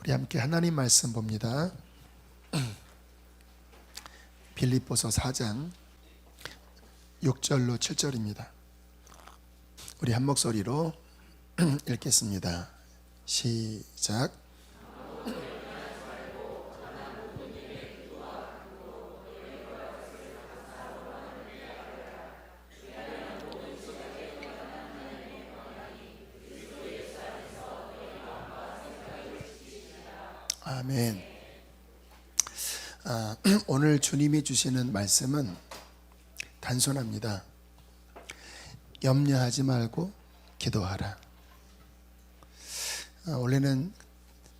우리 함께 하나님 말씀 봅니다. 빌립보서 4장 6절로 7절입니다. 우리 한 목소리로 읽겠습니다. 시작. 아멘. 오늘 주님이 주시는 말씀은 단순합니다. 염려하지 말고 기도하라. 원래는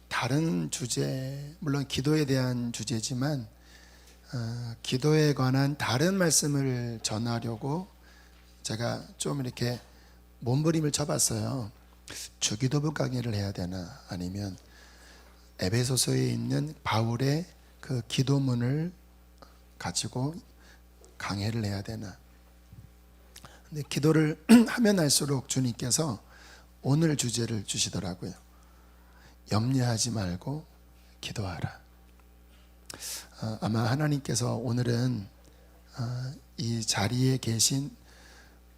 다른 주제, 물론 기도에 대한 주제지만 기도에 관한 다른 말씀을 전하려고 제가 좀 이렇게 몸부림을 쳐봤어요. 주기도부 강의를 해야 되나, 아니면 에베소서에 있는 바울의 그 기도문을 가지고 강해를 해야 되나. 근데 기도를 하면 할수록 주님께서 오늘 주제를 주시더라고요. 염려하지 말고 기도하라. 아마 하나님께서 오늘은 이 자리에 계신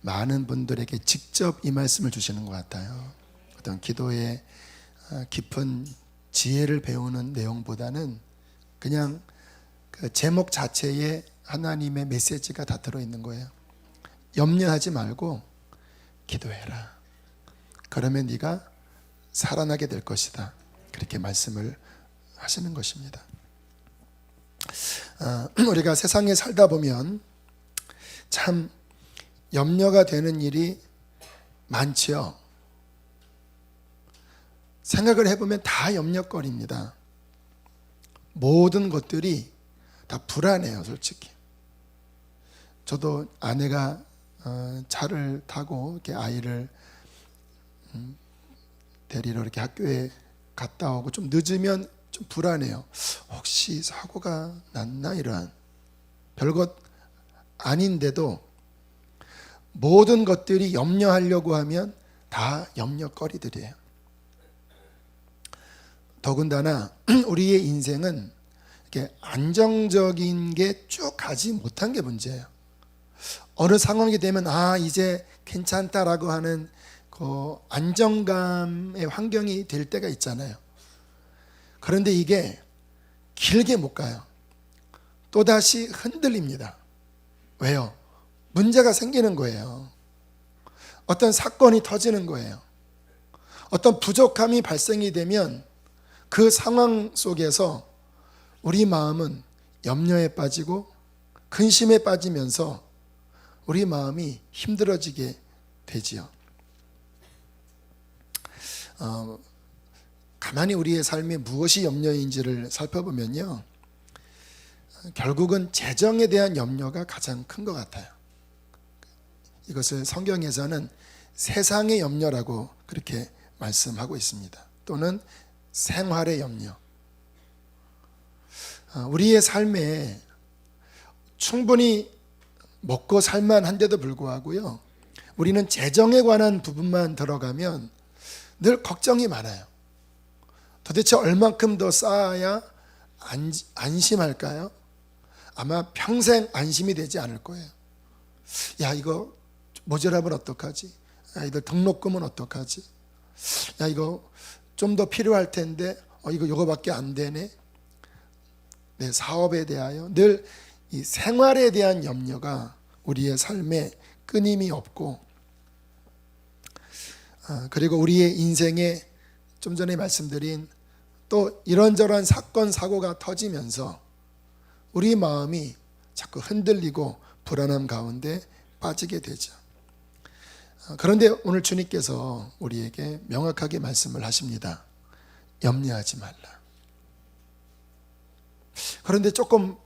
많은 분들에게 직접 이 말씀을 주시는 것 같아요. 어떤 기도의 깊은 지혜를 배우는 내용보다는 그냥 그 제목 자체에 하나님의 메시지가 다 들어있는 거예요. 염려하지 말고 기도해라. 그러면 네가 살아나게 될 것이다. 그렇게 말씀을 하시는 것입니다. 우리가 세상에 살다 보면 참 염려가 되는 일이 많지요. 생각을 해보면 다 염려거리입니다. 모든 것들이 다 불안해요, 솔직히. 저도 아내가 차를 타고 이렇게 아이를 데리러 이렇게 학교에 갔다 오고 좀 늦으면 좀 불안해요. 혹시 사고가 났나, 이러한 별것 아닌데도 모든 것들이 염려하려고 하면 다 염려거리들이에요. 더군다나 우리의 인생은 이렇게 안정적인 게 쭉 가지 못한 게 문제예요. 어느 상황이 되면 이제 괜찮다라고 하는 그 안정감의 환경이 될 때가 있잖아요. 그런데 이게 길게 못 가요. 또다시 흔들립니다. 왜요? 문제가 생기는 거예요. 어떤 사건이 터지는 거예요. 어떤 부족함이 발생이 되면 그 상황 속에서 우리 마음은 염려에 빠지고 근심에 빠지면서 우리 마음이 힘들어지게 되지요. 가만히 우리의 삶에 무엇이 염려인지를 살펴보면요, 결국은 재정에 대한 염려가 가장 큰 것 같아요. 이것을 성경에서는 세상의 염려라고 그렇게 말씀하고 있습니다. 또는 생활의 염려. 우리의 삶에 충분히 먹고 살만한데도 불구하고요, 우리는 재정에 관한 부분만 들어가면 늘 걱정이 많아요. 도대체 얼만큼 더 쌓아야 안심할까요? 아마 평생 안심이 되지 않을 거예요. 야, 이거 모자라면 어떡하지? 야, 이거 등록금은 어떡하지? 야, 이거 좀 더 필요할 텐데 이거밖에 안 되네. 내 사업에 대하여 늘 이 생활에 대한 염려가 우리의 삶에 끊임이 없고, 그리고 우리의 인생에 좀 전에 말씀드린 또 이런저런 사건 사고가 터지면서 우리 마음이 자꾸 흔들리고 불안함 가운데 빠지게 되죠. 그런데 오늘 주님께서 우리에게 명확하게 말씀을 하십니다. 염려하지 말라. 그런데 조금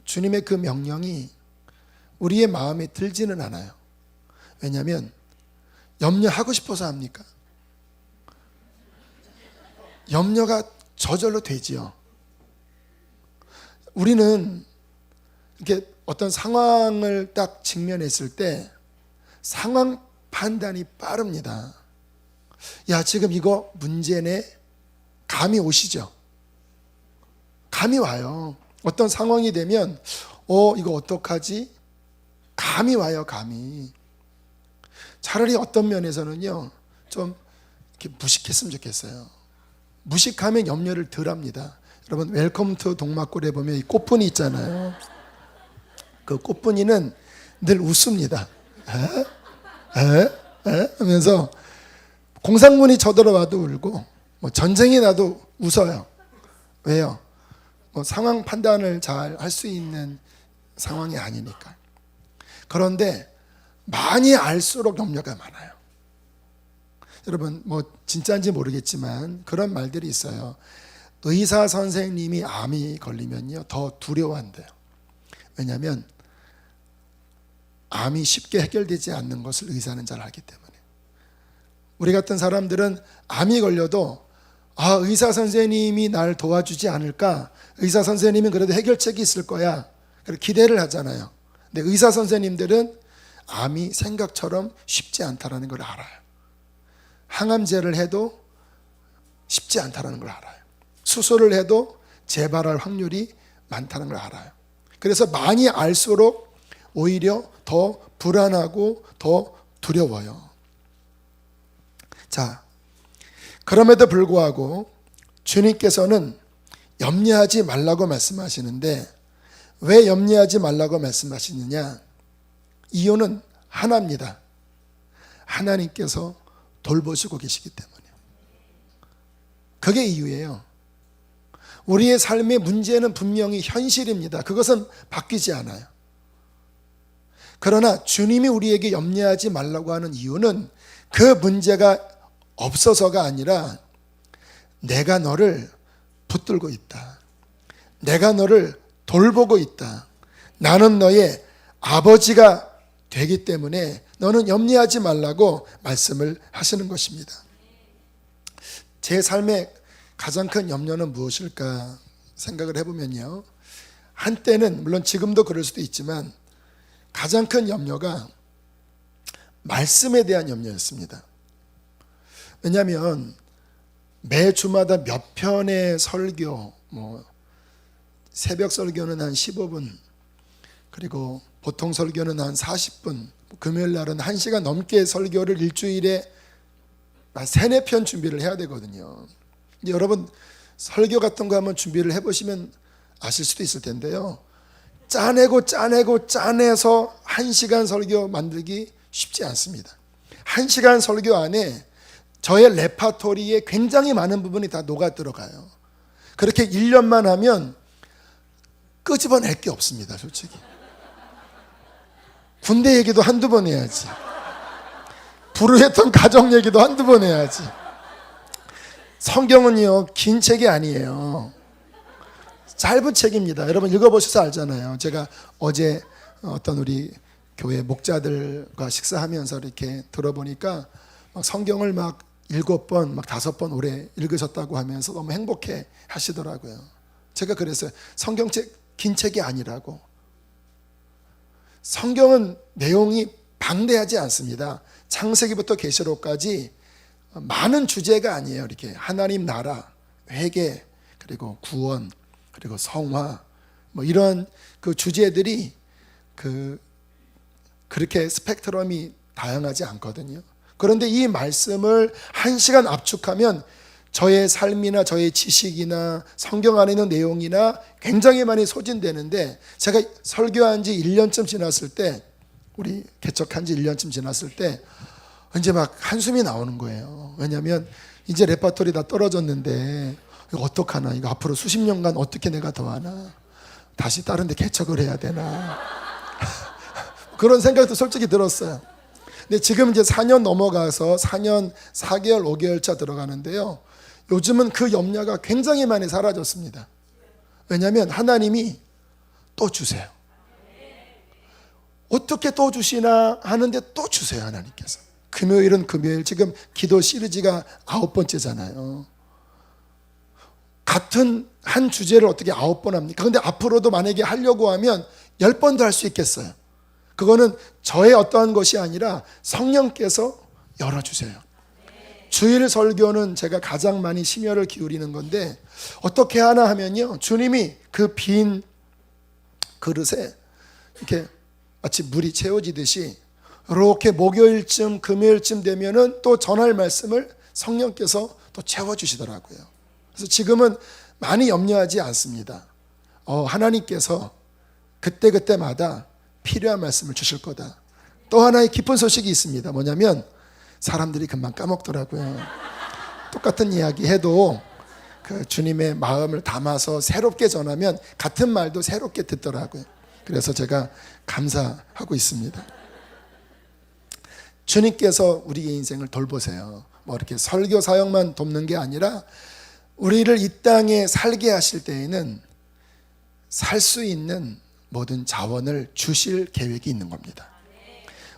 주님의 그 명령이 우리의 마음에 들지는 않아요. 왜냐하면 염려하고 싶어서 합니까? 염려가 저절로 되지요. 우리는 이렇게 어떤 상황을 딱 직면했을 때 상황 판단이 빠릅니다. 야, 지금 이거 문제네? 감이 오시죠. 감이 와요. 어떤 상황이 되면 이거 어떡하지? 감이 와요. 감이. 차라리 어떤 면에서는요, 좀 이렇게 무식했으면 좋겠어요. 무식하면 염려를 덜 합니다. 여러분, 웰컴 투 동막골에 보면 이 꽃분이 있잖아요. 그 꽃분이는 늘 웃습니다. 하면서 공상문이 쳐들어와도 울고, 뭐 전쟁이 나도 웃어요. 왜요? 뭐 상황 판단을 잘 할 수 있는 상황이 아니니까. 그런데 많이 알수록 염려가 많아요. 여러분, 뭐 진짜인지 모르겠지만 그런 말들이 있어요. 의사 선생님이 암이 걸리면요, 더 두려워한대요. 왜냐하면 암이 쉽게 해결되지 않는 것을 의사는 잘 알기 때문에. 우리 같은 사람들은 암이 걸려도 의사 선생님이 날 도와주지 않을까? 의사 선생님은 그래도 해결책이 있을 거야. 그렇게 기대를 하잖아요. 근데 의사 선생님들은 암이 생각처럼 쉽지 않다는 걸 알아요. 항암제를 해도 쉽지 않다는 걸 알아요. 수술을 해도 재발할 확률이 많다는 걸 알아요. 그래서 많이 알수록 오히려 더 불안하고 더 두려워요. 자, 그럼에도 불구하고 주님께서는 염려하지 말라고 말씀하시는데, 왜 염려하지 말라고 말씀하시느냐? 이유는 하나입니다. 하나님께서 돌보시고 계시기 때문에. 그게 이유예요. 우리의 삶의 문제는 분명히 현실입니다. 그것은 바뀌지 않아요. 그러나 주님이 우리에게 염려하지 말라고 하는 이유는 그 문제가 없어서가 아니라 내가 너를 붙들고 있다. 내가 너를 돌보고 있다. 나는 너의 아버지가 되기 때문에 너는 염려하지 말라고 말씀을 하시는 것입니다. 제 삶의 가장 큰 염려는 무엇일까 생각을 해보면요, 한때는 물론 지금도 그럴 수도 있지만 가장 큰 염려가 말씀에 대한 염려였습니다. 왜냐하면 매 주마다 몇 편의 설교, 새벽 설교는 한 15분, 그리고 보통 설교는 한 40분, 금요일 날은 1시간 넘게 설교를 일주일에 3-4편 준비를 해야 되거든요. 여러분, 설교 같은 거 한번 준비를 해보시면 아실 수도 있을 텐데요, 짜내서 1시간 설교 만들기 쉽지 않습니다. 1시간 설교 안에 저의 레파토리에 굉장히 많은 부분이 다 녹아 들어가요. 그렇게 1년만 하면 끄집어낼 게 없습니다, 솔직히. 군대 얘기도 한두 번 해야지. 불우했던 가정 얘기도 한두 번 해야지. 성경은요, 긴 책이 아니에요. 짧은 책입니다. 여러분 읽어보셔서 알잖아요. 제가 어제 어떤 우리 교회 목자들과 식사하면서 이렇게 들어보니까 성경을 7번, 5번 오래 읽으셨다고 하면서 너무 행복해 하시더라고요. 제가 그랬어요. 성경책 긴 책이 아니라고. 성경은 내용이 방대하지 않습니다. 창세기부터 계시록까지 많은 주제가 아니에요. 이렇게 하나님 나라, 회개, 그리고 구원, 그리고 성화, 이런 그 주제들이 그렇게 스펙트럼이 다양하지 않거든요. 그런데 이 말씀을 1시간 압축하면 저의 삶이나 저의 지식이나 성경 안에 있는 내용이나 굉장히 많이 소진되는데, 제가 설교한 지 1년쯤 지났을 때, 우리 개척한 지 1년쯤 지났을 때 이제 한숨이 나오는 거예요. 왜냐하면 이제 레파토리 다 떨어졌는데 이거 어떡하나, 이거 앞으로 수십 년간 어떻게 내가 더 하나, 다시 다른 데 개척을 해야 되나 그런 생각도 솔직히 들었어요. 근데 지금 이제 4년 넘어가서 4년 4개월 5개월 차 들어가는데요, 요즘은 그 염려가 굉장히 많이 사라졌습니다. 왜냐하면 하나님이 또 주세요. 어떻게 또 주시나 하는데 또 주세요, 하나님께서. 금요일은 금요일, 지금 기도 시리즈가 9번째잖아요. 같은 한 주제를 어떻게 9번 합니까? 근데 앞으로도 만약에 하려고 하면 10번도 할 수 있겠어요. 그거는 저의 어떠한 것이 아니라 성령께서 열어주세요. 주일 설교는 제가 가장 많이 심혈을 기울이는 건데 어떻게 하나 하면요, 주님이 그 빈 그릇에 이렇게 마치 물이 채워지듯이 이렇게 목요일쯤 금요일쯤 되면은 또 전할 말씀을 성령께서 또 채워주시더라고요. 그래서 지금은 많이 염려하지 않습니다. 하나님께서 그때그때마다 필요한 말씀을 주실 거다. 또 하나의 기쁜 소식이 있습니다. 뭐냐면 사람들이 금방 까먹더라고요. 똑같은 이야기 해도 그 주님의 마음을 담아서 새롭게 전하면 같은 말도 새롭게 듣더라고요. 그래서 제가 감사하고 있습니다. 주님께서 우리의 인생을 돌보세요. 뭐 이렇게 설교 사역만 돕는 게 아니라 우리를 이 땅에 살게 하실 때에는 살 수 있는 모든 자원을 주실 계획이 있는 겁니다.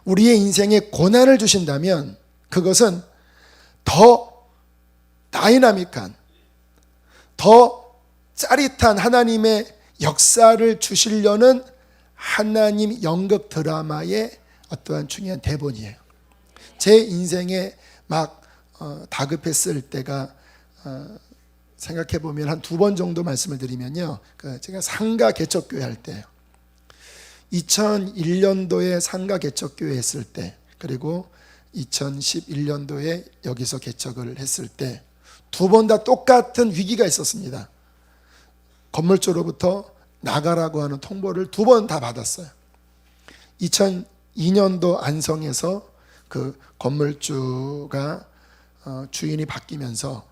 우리의 인생에 고난을 주신다면 그것은 더 다이나믹한, 더 짜릿한 하나님의 역사를 주시려는 하나님 연극 드라마의 어떠한 중요한 대본이에요. 제 인생에 막 다급했을 때가 생각해 보면 한 2번 정도 말씀을 드리면요, 제가 상가 개척교회 할 때요, 2001년도에 상가 개척교회 했을 때, 그리고 2011년도에 여기서 개척을 했을 때 2번 다 똑같은 위기가 있었습니다. 건물주로부터 나가라고 하는 통보를 2번 다 받았어요. 2002년도 안성에서 그 건물주가 주인이 바뀌면서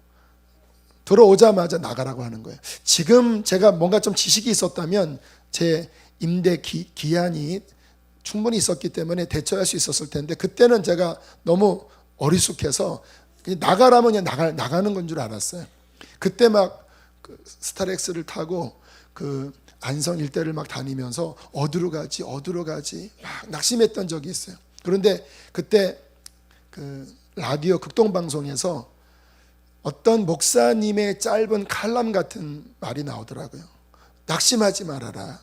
들어오자마자 나가라고 하는 거예요. 지금 제가 뭔가 좀 지식이 있었다면 제 임대 기한이 충분히 있었기 때문에 대처할 수 있었을 텐데 그때는 제가 너무 어리숙해서 그냥 나가라면 그냥 나가는 건 줄 알았어요. 그때 막 그 스타렉스를 타고 그 안성 일대를 막 다니면서 어디로 가지 막 낙심했던 적이 있어요. 그런데 그때 그 라디오 극동방송에서 어떤 목사님의 짧은 칼럼 같은 말이 나오더라고요. 낙심하지 말아라.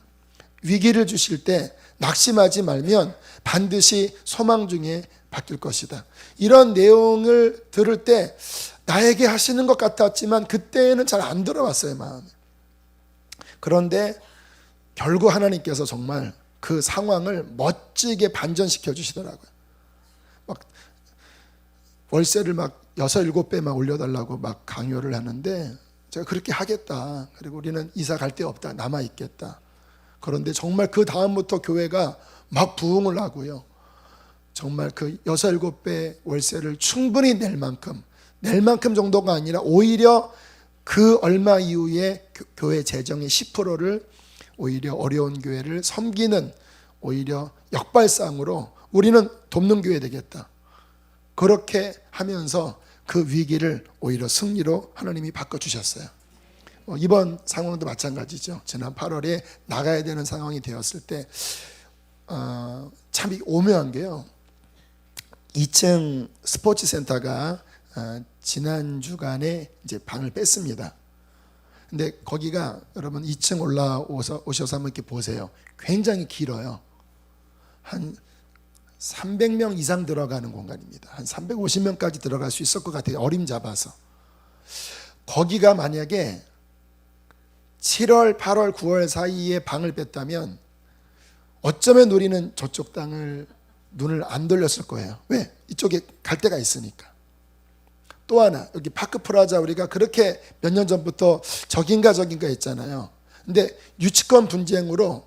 위기를 주실 때 낙심하지 말면 반드시 소망 중에 바뀔 것이다. 이런 내용을 들을 때 나에게 하시는 것 같았지만 그때는 잘 안 들어왔어요, 마음에. 그런데 결국 하나님께서 정말 그 상황을 멋지게 반전시켜 주시더라고요. 막 월세를 막 6, 7배 막 올려달라고 막 강요를 하는데 제가 그렇게 하겠다. 그리고 우리는 이사 갈 데 없다. 남아 있겠다. 그런데 정말 그 다음부터 교회가 막 부흥을 하고요. 정말 그 6, 7배 월세를 충분히 낼 만큼 정도가 아니라 오히려 그 얼마 이후에 교회 재정의 10%를 오히려 어려운 교회를 섬기는 오히려 역발상으로 우리는 돕는 교회 되겠다. 그렇게 하면서 그 위기를 오히려 승리로 하나님이 바꿔주셨어요. 이번 상황도 마찬가지죠. 지난 8월에 나가야 되는 상황이 되었을 때 참 오묘한 게요, 2층 스포츠 센터가 지난 주간에 이제 방을 뺐습니다. 근데 거기가 여러분 2층 오셔서 한번 이렇게 보세요. 굉장히 길어요. 한 300명 이상 들어가는 공간입니다. 한 350명까지 들어갈 수 있을 것 같아요. 어림잡아서. 거기가 만약에 7월, 8월, 9월 사이에 방을 뺐다면 어쩌면 우리는 저쪽 땅을 눈을 안 돌렸을 거예요. 왜? 이쪽에 갈 데가 있으니까. 또 하나, 여기 파크 프라자 우리가 그렇게 몇 년 전부터 저긴가 했잖아요. 근데 유치권 분쟁으로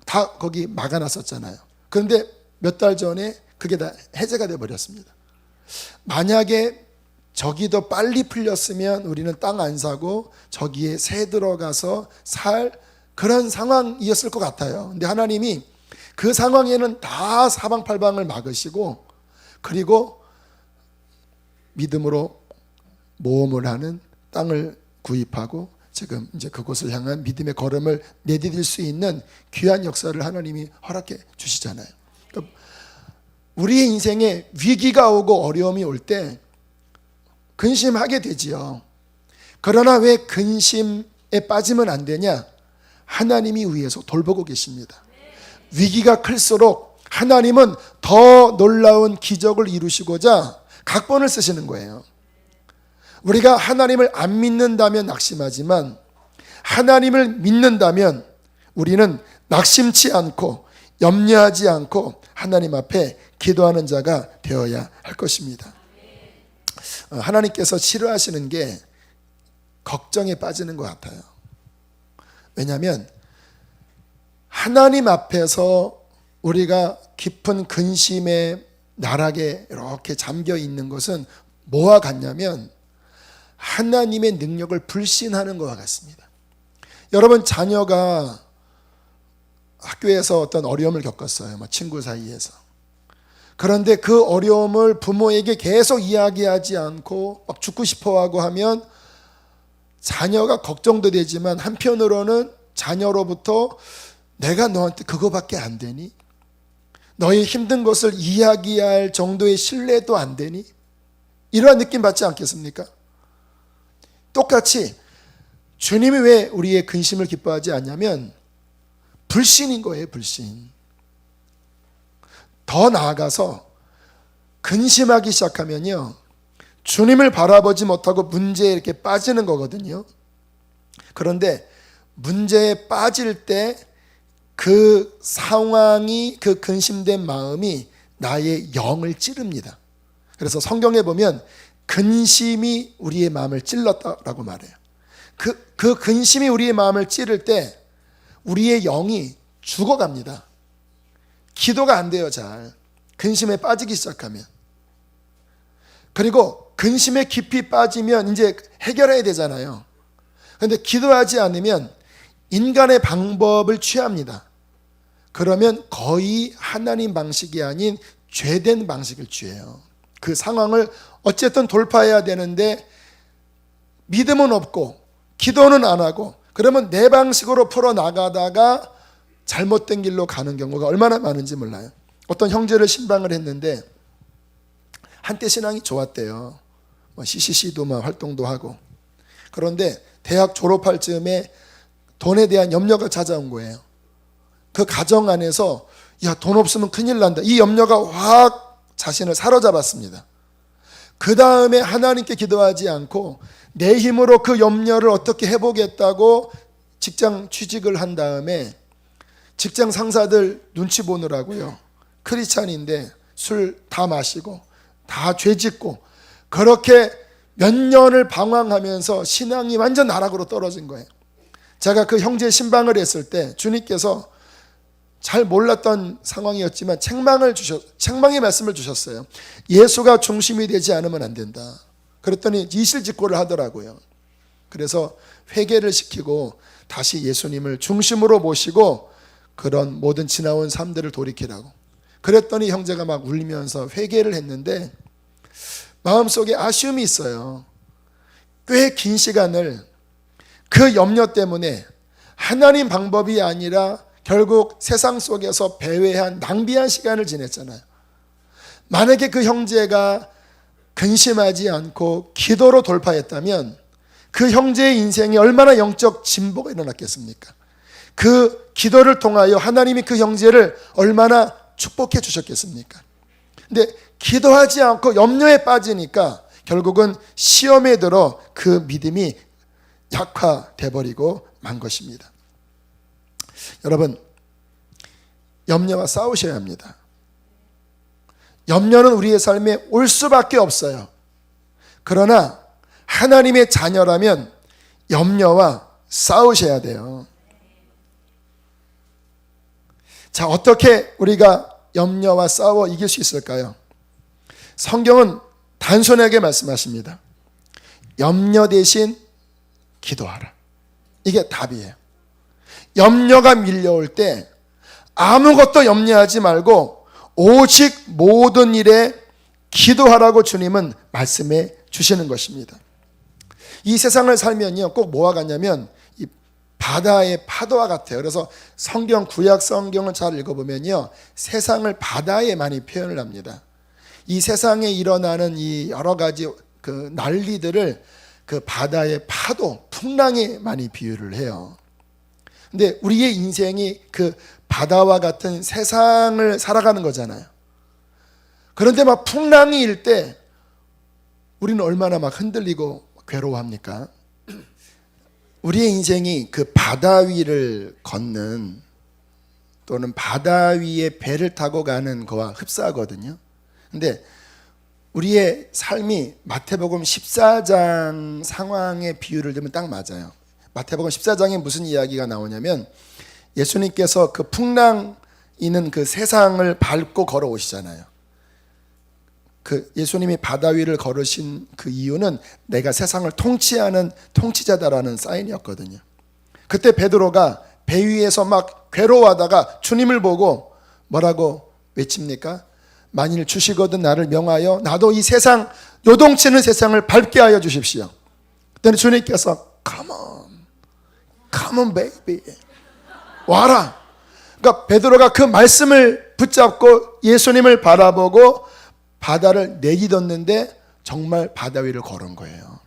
다 거기 막아놨었잖아요. 그런데 몇 달 전에 그게 다 해제가 돼 버렸습니다. 만약에 저기 더 빨리 풀렸으면 우리는 땅 안 사고 저기에 새 들어가서 살 그런 상황이었을 것 같아요. 근데 하나님이 그 상황에는 다 사방팔방을 막으시고 그리고 믿음으로 모험을 하는 땅을 구입하고 지금 이제 그곳을 향한 믿음의 걸음을 내디딜 수 있는 귀한 역사를 하나님이 허락해 주시잖아요. 그러니까 우리의 인생에 위기가 오고 어려움이 올 때 근심하게 되지요. 그러나 왜 근심에 빠지면 안 되냐? 하나님이 위에서 돌보고 계십니다. 위기가 클수록 하나님은 더 놀라운 기적을 이루시고자 각본을 쓰시는 거예요. 우리가 하나님을 안 믿는다면 낙심하지만 하나님을 믿는다면 우리는 낙심치 않고 염려하지 않고 하나님 앞에 기도하는 자가 되어야 할 것입니다. 하나님께서 싫어하시는 게 걱정에 빠지는 것 같아요. 왜냐하면 하나님 앞에서 우리가 깊은 근심의 나락에 이렇게 잠겨 있는 것은 뭐와 같냐면 하나님의 능력을 불신하는 것과 같습니다. 여러분, 자녀가 학교에서 어떤 어려움을 겪었어요. 친구 사이에서. 그런데 그 어려움을 부모에게 계속 이야기하지 않고 막 죽고 싶어하고 하면 자녀가 걱정도 되지만 한편으로는 자녀로부터 내가 너한테 그거밖에 안 되니? 너의 힘든 것을 이야기할 정도의 신뢰도 안 되니? 이러한 느낌 받지 않겠습니까? 똑같이 주님이 왜 우리의 근심을 기뻐하지 않냐면 불신인 거예요. 불신. 더 나아가서 근심하기 시작하면요, 주님을 바라보지 못하고 문제에 이렇게 빠지는 거거든요. 그런데 문제에 빠질 때 그 상황이, 그 근심된 마음이 나의 영을 찌릅니다. 그래서 성경에 보면 근심이 우리의 마음을 찔렀다라고 말해요. 그 근심이 우리의 마음을 찌를 때 우리의 영이 죽어갑니다. 기도가 안 돼요. 잘 근심에 빠지기 시작하면. 그리고 근심에 깊이 빠지면 이제 해결해야 되잖아요. 그런데 기도하지 않으면 인간의 방법을 취합니다. 그러면 거의 하나님 방식이 아닌 죄된 방식을 취해요. 그 상황을 어쨌든 돌파해야 되는데 믿음은 없고 기도는 안 하고, 그러면 내 방식으로 풀어나가다가 잘못된 길로 가는 경우가 얼마나 많은지 몰라요. 어떤 형제를 신방을 했는데 한때 신앙이 좋았대요. CCC도 활동도 하고. 그런데 대학 졸업할 즈음에 돈에 대한 염려가 찾아온 거예요. 그 가정 안에서 야, 돈 없으면 큰일 난다, 이 염려가 확 자신을 사로잡았습니다. 그 다음에 하나님께 기도하지 않고 내 힘으로 그 염려를 어떻게 해보겠다고 직장 취직을 한 다음에 직장 상사들 눈치 보느라고요, 크리스찬인데 술 다 마시고 다 죄짓고 그렇게 몇 년을 방황하면서 신앙이 완전 나락으로 떨어진 거예요. 제가 그 형제 신방을 했을 때 주님께서 잘 몰랐던 상황이었지만 책망의 말씀을 주셨어요. 예수가 중심이 되지 않으면 안 된다. 그랬더니 이실직고를 하더라고요. 그래서 회개를 시키고 다시 예수님을 중심으로 모시고 그런 모든 지나온 삶들을 돌이키라고. 그랬더니 형제가 막 울면서 회개를 했는데 마음속에 아쉬움이 있어요. 꽤 긴 시간을 그 염려 때문에 하나님 방법이 아니라 결국 세상 속에서 배회한 낭비한 시간을 지냈잖아요. 만약에 그 형제가 근심하지 않고 기도로 돌파했다면 그 형제의 인생에 얼마나 영적 진보가 일어났겠습니까? 그 기도를 통하여 하나님이 그 형제를 얼마나 축복해 주셨겠습니까? 근데 기도하지 않고 염려에 빠지니까 결국은 시험에 들어 그 믿음이 약화돼 버리고 만 것입니다. 여러분, 염려와 싸우셔야 합니다. 염려는 우리의 삶에 올 수밖에 없어요. 그러나 하나님의 자녀라면 염려와 싸우셔야 돼요. 자, 어떻게 우리가 염려와 싸워 이길 수 있을까요? 성경은 단순하게 말씀하십니다. 염려 대신 기도하라. 이게 답이에요. 염려가 밀려올 때 아무것도 염려하지 말고 오직 모든 일에 기도하라고 주님은 말씀해 주시는 것입니다. 이 세상을 살면요, 꼭 뭐와 같냐면 이 바다의 파도와 같아요. 그래서 구약 성경을 잘 읽어보면요, 세상을 바다에 많이 표현을 합니다. 이 세상에 일어나는 이 여러 가지 그 난리들을 그 바다의 파도, 풍랑에 많이 비유를 해요. 근데 우리의 인생이 그 바다와 같은 세상을 살아가는 거잖아요. 그런데 막 풍랑이 일 때 우리는 얼마나 막 흔들리고 괴로워합니까? 우리의 인생이 그 바다 위를 걷는 또는 바다 위에 배를 타고 가는 거와 흡사하거든요. 근데 우리의 삶이 마태복음 14장 상황의 비유를 들면 딱 맞아요. 마태복음 14장에 무슨 이야기가 나오냐면 예수님께서 그 풍랑 있는 그 세상을 밟고 걸어오시잖아요. 그 예수님이 바다 위를 걸으신 그 이유는 내가 세상을 통치하는 통치자다라는 사인이었거든요. 그때 베드로가 배 위에서 막 괴로워하다가 주님을 보고 뭐라고 외칩니까? 만일 주시거든 나를 명하여 나도 이 세상 요동치는 세상을 밟게 하여 주십시오. 그때는 주님께서 Come on baby, 와라. 그러니까 베드로가 그 말씀을 붙잡고 예수님을 바라보고 바다를 내딛었는데 정말 바다 위를 걸은 거예요.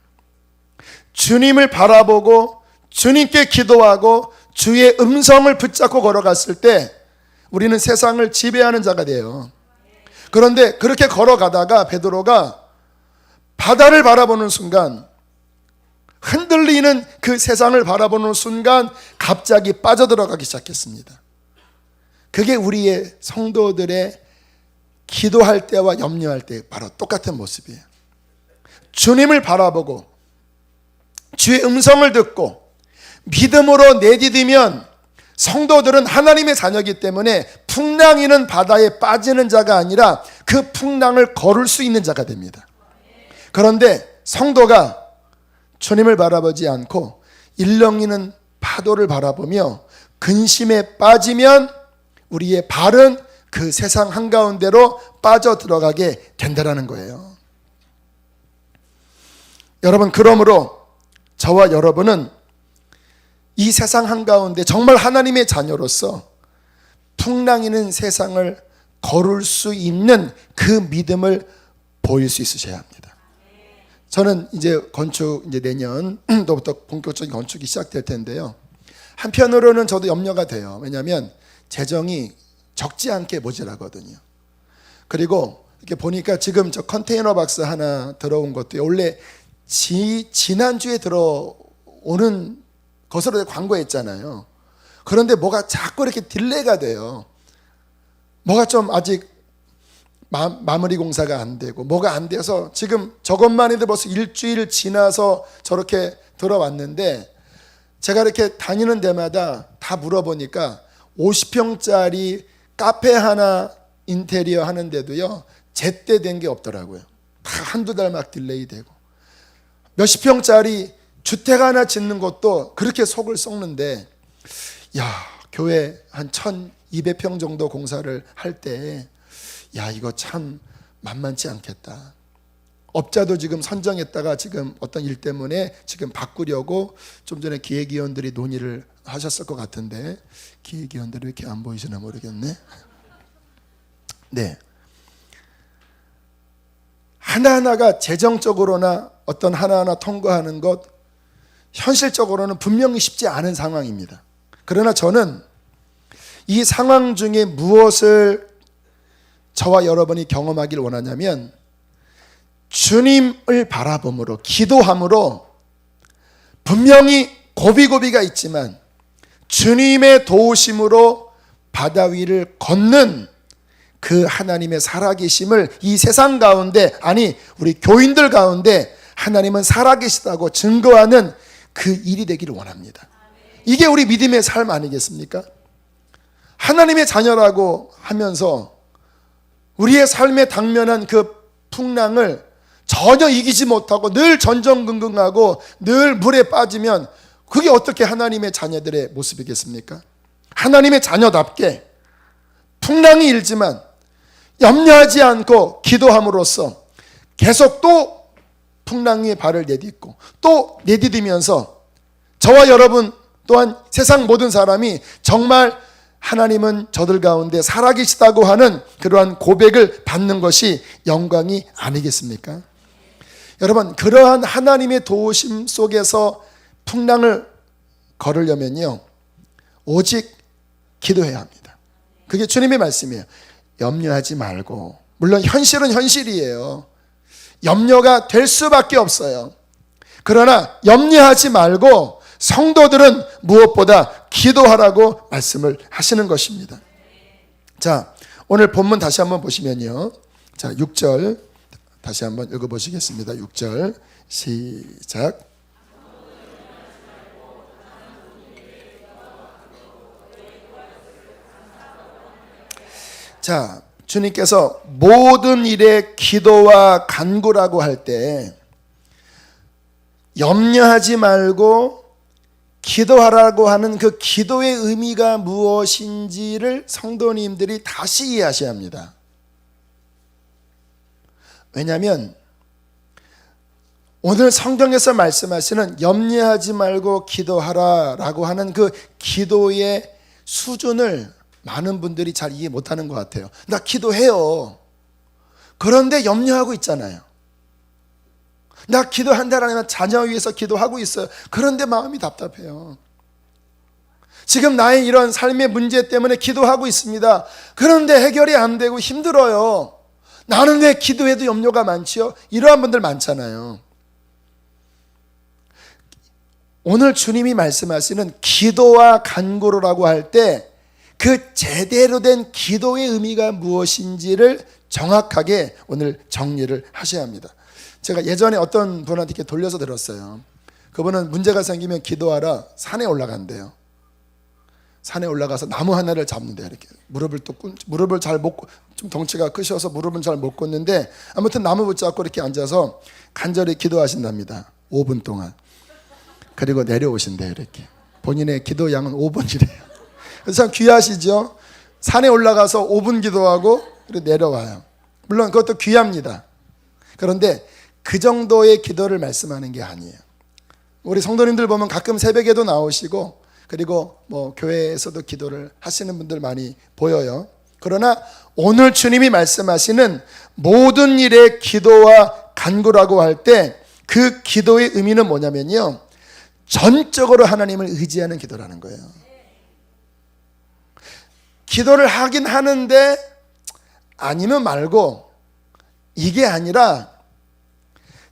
주님을 바라보고 주님께 기도하고 주의 음성을 붙잡고 걸어갔을 때 우리는 세상을 지배하는 자가 돼요. 그런데 그렇게 걸어가다가 베드로가 바다를 바라보는 순간, 흔들리는 그 세상을 바라보는 순간 갑자기 빠져들어가기 시작했습니다. 그게 우리의 성도들의 기도할 때와 염려할 때 바로 똑같은 모습이에요. 주님을 바라보고 주의 음성을 듣고 믿음으로 내디디면 성도들은 하나님의 자녀이기 때문에 풍랑이는 바다에 빠지는 자가 아니라 그 풍랑을 걸을 수 있는 자가 됩니다. 그런데 성도가 주님을 바라보지 않고 일렁이는 파도를 바라보며 근심에 빠지면 우리의 발은 그 세상 한가운데로 빠져들어가게 된다는 거예요. 여러분, 그러므로 저와 여러분은 이 세상 한가운데 정말 하나님의 자녀로서 풍랑이는 세상을 걸을 수 있는 그 믿음을 보일 수 있으셔야 합니다. 저는 이제 건축 이제 내년도부터 본격적인 건축이 시작될 텐데요. 한편으로는 저도 염려가 돼요. 왜냐하면 재정이 적지 않게 모자라거든요. 그리고 이렇게 보니까 지금 저 컨테이너 박스 하나 들어온 것도 원래 지난주에 들어오는 것으로 광고했잖아요. 그런데 뭐가 자꾸 이렇게 딜레이가 돼요. 뭐가 좀 아직 마무리 공사가 안 되고 뭐가 안 돼서 지금 저것만 해도 벌써 일주일 지나서 저렇게 들어왔는데, 제가 이렇게 다니는 데마다 다 물어보니까 50평짜리 카페 하나 인테리어 하는데도요 제때 된 게 없더라고요. 다 한두 달 막 딜레이 되고, 몇십 평짜리 주택 하나 짓는 것도 그렇게 속을 썩는데, 야, 교회 한 1200평 정도 공사를 할 때 야, 이거 참 만만치 않겠다. 업자도 지금 선정했다가 지금 어떤 일 때문에 지금 바꾸려고 좀 전에 기획위원들이 논의를 하셨을 것 같은데, 기획위원들이 왜 이렇게 안 보이시나 모르겠네. 네, 하나하나가 재정적으로나 어떤 하나하나 통과하는 것, 현실적으로는 분명히 쉽지 않은 상황입니다. 그러나 저는 이 상황 중에 무엇을 저와 여러분이 경험하길 원하냐면, 주님을 바라봄으로 기도함으로 분명히 고비고비가 있지만 주님의 도우심으로 바다 위를 걷는 그 하나님의 살아계심을 이 세상 가운데, 아니 우리 교인들 가운데 하나님은 살아계시다고 증거하는 그 일이 되기를 원합니다. 이게 우리 믿음의 삶 아니겠습니까? 하나님의 자녀라고 하면서 우리의 삶에 당면한 그 풍랑을 전혀 이기지 못하고 늘 전전긍긍하고 늘 물에 빠지면 그게 어떻게 하나님의 자녀들의 모습이겠습니까? 하나님의 자녀답게 풍랑이 일지만 염려하지 않고 기도함으로써 계속 또 풍랑 위에 발을 내딛고 또 내디디면서 저와 여러분 또한 세상 모든 사람이 정말 하나님은 저들 가운데 살아계시다고 하는 그러한 고백을 받는 것이 영광이 아니겠습니까? 여러분, 그러한 하나님의 도우심 속에서 풍랑을 걸으려면요 오직 기도해야 합니다. 그게 주님의 말씀이에요. 염려하지 말고, 물론 현실은 현실이에요. 염려가 될 수밖에 없어요. 그러나 염려하지 말고 성도들은 무엇보다 기도하라고 말씀을 하시는 것입니다. 자, 오늘 본문 다시 한번 보시면요. 자, 6절 다시 한번 읽어보시겠습니다. 6절 시작. 자, 주님께서 모든 일에 기도와 간구라고 할 때 염려하지 말고 기도하라고 하는 그 기도의 의미가 무엇인지를 성도님들이 다시 이해하셔야 합니다. 왜냐하면 오늘 성경에서 말씀하시는 염려하지 말고 기도하라라고 하는 그 기도의 수준을 많은 분들이 잘 이해 못하는 것 같아요. 나 기도해요. 그런데 염려하고 있잖아요. 나 기도한다라는 자녀 위해서 기도하고 있어요. 그런데 마음이 답답해요. 지금 나의 이런 삶의 문제 때문에 기도하고 있습니다. 그런데 해결이 안 되고 힘들어요. 나는 왜 기도해도 염려가 많지요? 이러한 분들 많잖아요. 오늘 주님이 말씀하시는 기도와 간구로라고 할 때 그 제대로 된 기도의 의미가 무엇인지를 정확하게 오늘 정리를 하셔야 합니다. 제가 예전에 어떤 분한테 이렇게 돌려서 들었어요. 그분은 문제가 생기면 기도하라 산에 올라간대요. 산에 올라가서 나무 하나를 잡는데요. 이렇게 무릎을 잘 못, 좀 덩치가 크셔서 무릎은 잘 못 꽂는데 아무튼 나무 붙잡고 이렇게 앉아서 간절히 기도하신답니다. 5분 동안. 그리고 내려오신대요. 이렇게 본인의 기도 양은 5분이래요. 그래서 참 귀하시죠. 산에 올라가서 5분 기도하고 그리고 내려와요. 물론 그것도 귀합니다. 그런데 그 정도의 기도를 말씀하는 게 아니에요. 우리 성도님들 보면 가끔 새벽에도 나오시고 그리고 뭐 교회에서도 기도를 하시는 분들 많이 보여요. 그러나 오늘 주님이 말씀하시는 모든 일에 기도와 간구라고 할 때 그 기도의 의미는 뭐냐면요, 전적으로 하나님을 의지하는 기도라는 거예요. 기도를 하긴 하는데 아니면 말고, 이게 아니라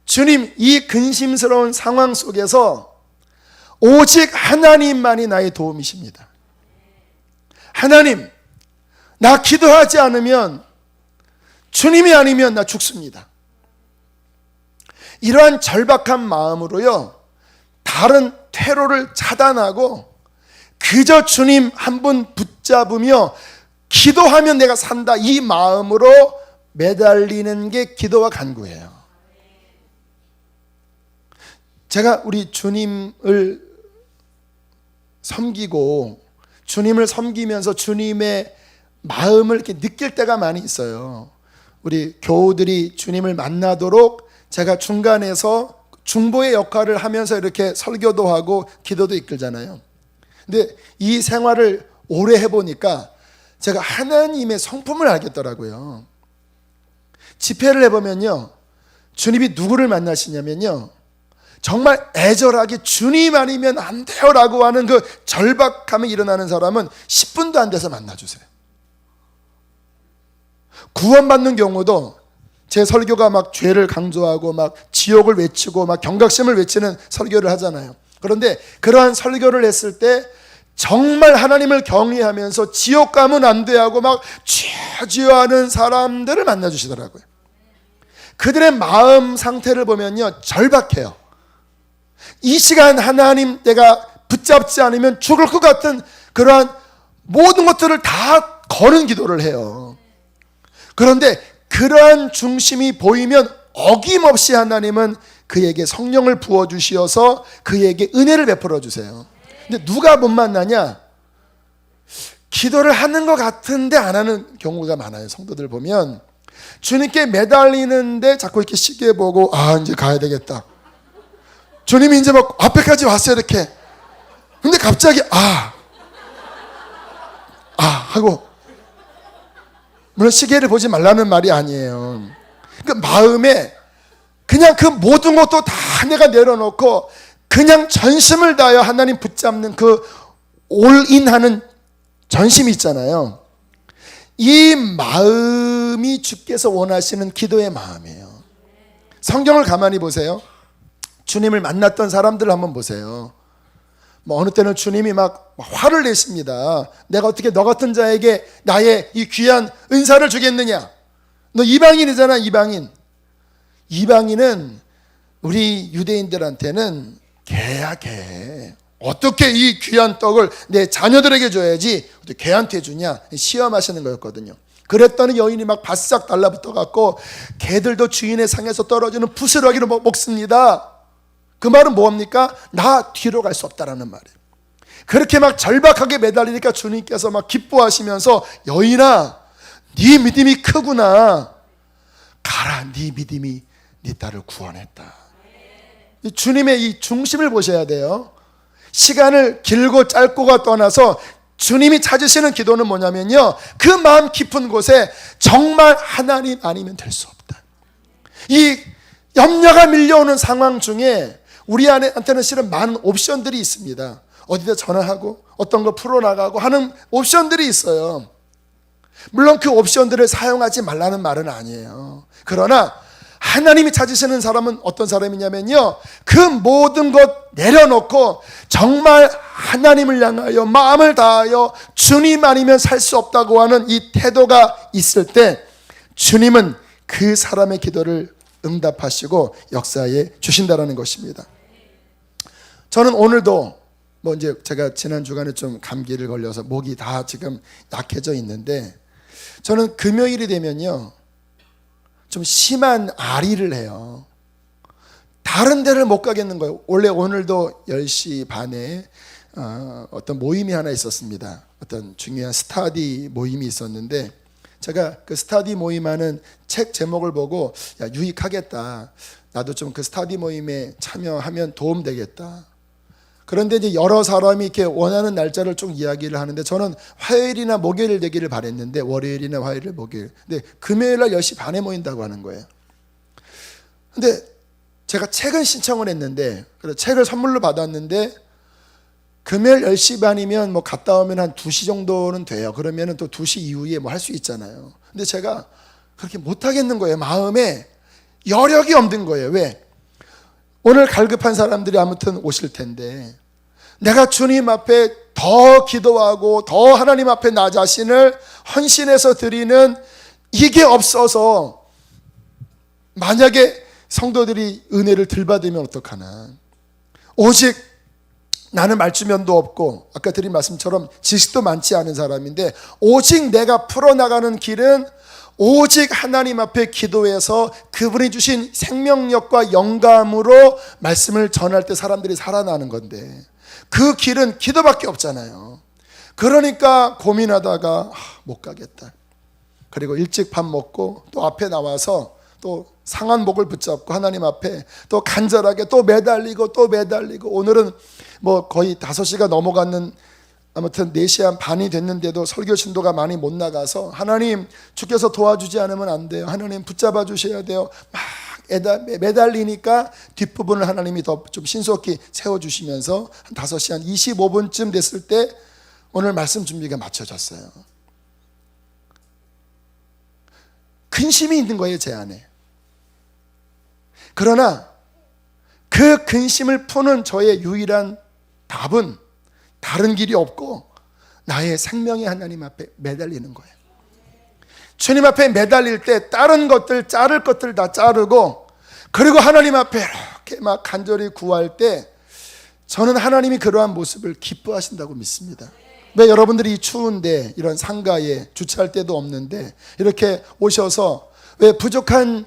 주님, 이 근심스러운 상황 속에서 오직 하나님만이 나의 도움이십니다. 하나님, 나 기도하지 않으면, 주님이 아니면 나 죽습니다. 이러한 절박한 마음으로요, 다른 퇴로를 차단하고 그저 주님 한 분 붙잡으며 기도하면 내가 산다, 이 마음으로 매달리는 게 기도와 간구예요. 제가 우리 주님을 섬기고 주님을 섬기면서 주님의 마음을 이렇게 느낄 때가 많이 있어요. 우리 교우들이 주님을 만나도록 제가 중간에서 중보의 역할을 하면서 이렇게 설교도 하고 기도도 이끌잖아요. 근데 이 생활을 오래 해보니까 제가 하나님의 성품을 알겠더라고요. 집회를 해보면요, 주님이 누구를 만나시냐면요, 정말 애절하게 주님 아니면 안 돼요 라고 하는 그 절박함이 일어나는 사람은 10분도 안 돼서 만나주세요. 구원받는 경우도 제 설교가 막 죄를 강조하고 막 지옥을 외치고 막 경각심을 외치는 설교를 하잖아요. 그런데 그러한 설교를 했을 때 정말 하나님을 경외하면서 지옥 가면 안 돼 하고 막 죄지어하는 사람들을 만나주시더라고요. 그들의 마음 상태를 보면요, 절박해요. 이 시간 하나님 내가 붙잡지 않으면 죽을 것 같은 그러한 모든 것들을 다 거는 기도를 해요. 그런데 그러한 중심이 보이면 어김없이 하나님은 그에게 성령을 부어주시어서 그에게 은혜를 베풀어 주세요. 근데 누가 못 만나냐? 기도를 하는 것 같은데 안 하는 경우가 많아요. 성도들 보면 주님께 매달리는데 자꾸 이렇게 시계 보고, 아 이제 가야 되겠다, 주님이 이제 막 앞에까지 왔어요 이렇게. 근데 갑자기 하고, 물론 시계를 보지 말라는 말이 아니에요. 그 마음에 그냥 그 모든 것도 다 내가 내려놓고 그냥 전심을 다하여 하나님 붙잡는 그 올인하는 전심이 있잖아요. 이 마음이 주께서 원하시는 기도의 마음이에요. 성경을 가만히 보세요. 주님을 만났던 사람들을 한번 보세요. 뭐 어느 때는 주님이 막 화를 내십니다. 내가 어떻게 너 같은 자에게 나의 이 귀한 은사를 주겠느냐. 너 이방인이잖아, 이방인. 이방인은 우리 유대인들한테는 개야, 개. 어떻게 이 귀한 떡을 내 자녀들에게 줘야지 개한테 주냐 시험하시는 거였거든요. 그랬더니 여인이 막 바싹 달라붙어 갖고 개들도 주인의 상에서 떨어지는 부스러기로 먹습니다. 그 말은 뭡니까? 나 뒤로 갈 수 없다라는 말이에요. 그렇게 막 절박하게 매달리니까 주님께서 막 기뻐하시면서 여인아, 네 믿음이 크구나. 가라, 네 믿음이 네 딸을 구원했다. 주님의 이 중심을 보셔야 돼요. 시간을 길고 짧고가 떠나서 주님이 찾으시는 기도는 뭐냐면요, 그 마음 깊은 곳에 정말 하나님 아니면 될 수 없다. 이 염려가 밀려오는 상황 중에 우리한테는 실은 많은 옵션들이 있습니다. 어디다 전화하고 어떤 거 풀어나가고 하는 옵션들이 있어요. 물론 그 옵션들을 사용하지 말라는 말은 아니에요. 그러나 하나님이 찾으시는 사람은 어떤 사람이냐면요, 그 모든 것 내려놓고 정말 하나님을 향하여 마음을 다하여 주님 아니면 살 수 없다고 하는 이 태도가 있을 때 주님은 그 사람의 기도를 응답하시고 역사에 주신다라는 것입니다. 저는 오늘도 뭐 이제 제가 지난 주간에 좀 감기를 걸려서 목이 다 지금 약해져 있는데, 저는 금요일이 되면요 좀 심한 아리를 해요. 다른 데를 못 가겠는 거예요. 원래 오늘도 10시 반에 어떤 모임이 하나 있었습니다. 어떤 중요한 스터디 모임이 있었는데, 제가 그 스터디 모임하는 책 제목을 보고 야, 유익하겠다, 나도 좀 그 스터디 모임에 참여하면 도움 되겠다. 그런데 이제 여러 사람이 이렇게 원하는 날짜를 좀 이야기를 하는데, 저는 화요일이나 목요일 되기를 바랬는데 월요일이나 화요일, 목요일. 근데 금요일 날 10시 반에 모인다고 하는 거예요. 근데 제가 책은 신청을 했는데, 그래서 책을 선물로 받았는데 금요일 10시 반이면 뭐 갔다 오면 한 2시 정도는 돼요. 그러면은 또 2시 이후에 뭐 할 수 있잖아요. 근데 제가 그렇게 못 하겠는 거예요. 마음에 여력이 없는 거예요. 왜? 오늘 갈급한 사람들이 아무튼 오실 텐데, 내가 주님 앞에 더 기도하고 더 하나님 앞에 나 자신을 헌신해서 드리는 이게 없어서 만약에 성도들이 은혜를 덜 받으면 어떡하나. 오직 나는 말주면도 없고 아까 드린 말씀처럼 지식도 많지 않은 사람인데, 오직 내가 풀어나가는 길은 오직 하나님 앞에 기도해서 그분이 주신 생명력과 영감으로 말씀을 전할 때 사람들이 살아나는 건데, 그 길은 기도밖에 없잖아요. 그러니까 고민하다가 못 가겠다. 그리고 일찍 밥 먹고 또 앞에 나와서 또 상한 목을 붙잡고 하나님 앞에 또 간절하게 또 매달리고 또 매달리고, 오늘은 뭐 거의 5시가 넘어갔는, 아무튼 4시 한 반이 됐는데도 설교 신도가 많이 못 나가서, 하나님 주께서 도와주지 않으면 안 돼요, 하나님 붙잡아 주셔야 돼요, 막 매달리니까 뒷부분을 하나님이 더 좀 신속히 세워주시면서 한 5시 한 25분쯤 됐을 때 오늘 말씀 준비가 맞춰졌어요. 근심이 있는 거예요, 제 안에. 그러나 그 근심을 푸는 저의 유일한 답은 다른 길이 없고 나의 생명의 하나님 앞에 매달리는 거예요. 주님 앞에 매달릴 때 다른 것들, 자를 것들 다 자르고, 그리고 하나님 앞에 이렇게 막 간절히 구할 때 저는 하나님이 그러한 모습을 기뻐하신다고 믿습니다. 왜 여러분들이 추운데 이런 상가에 주차할 데도 없는데 이렇게 오셔서 왜 부족한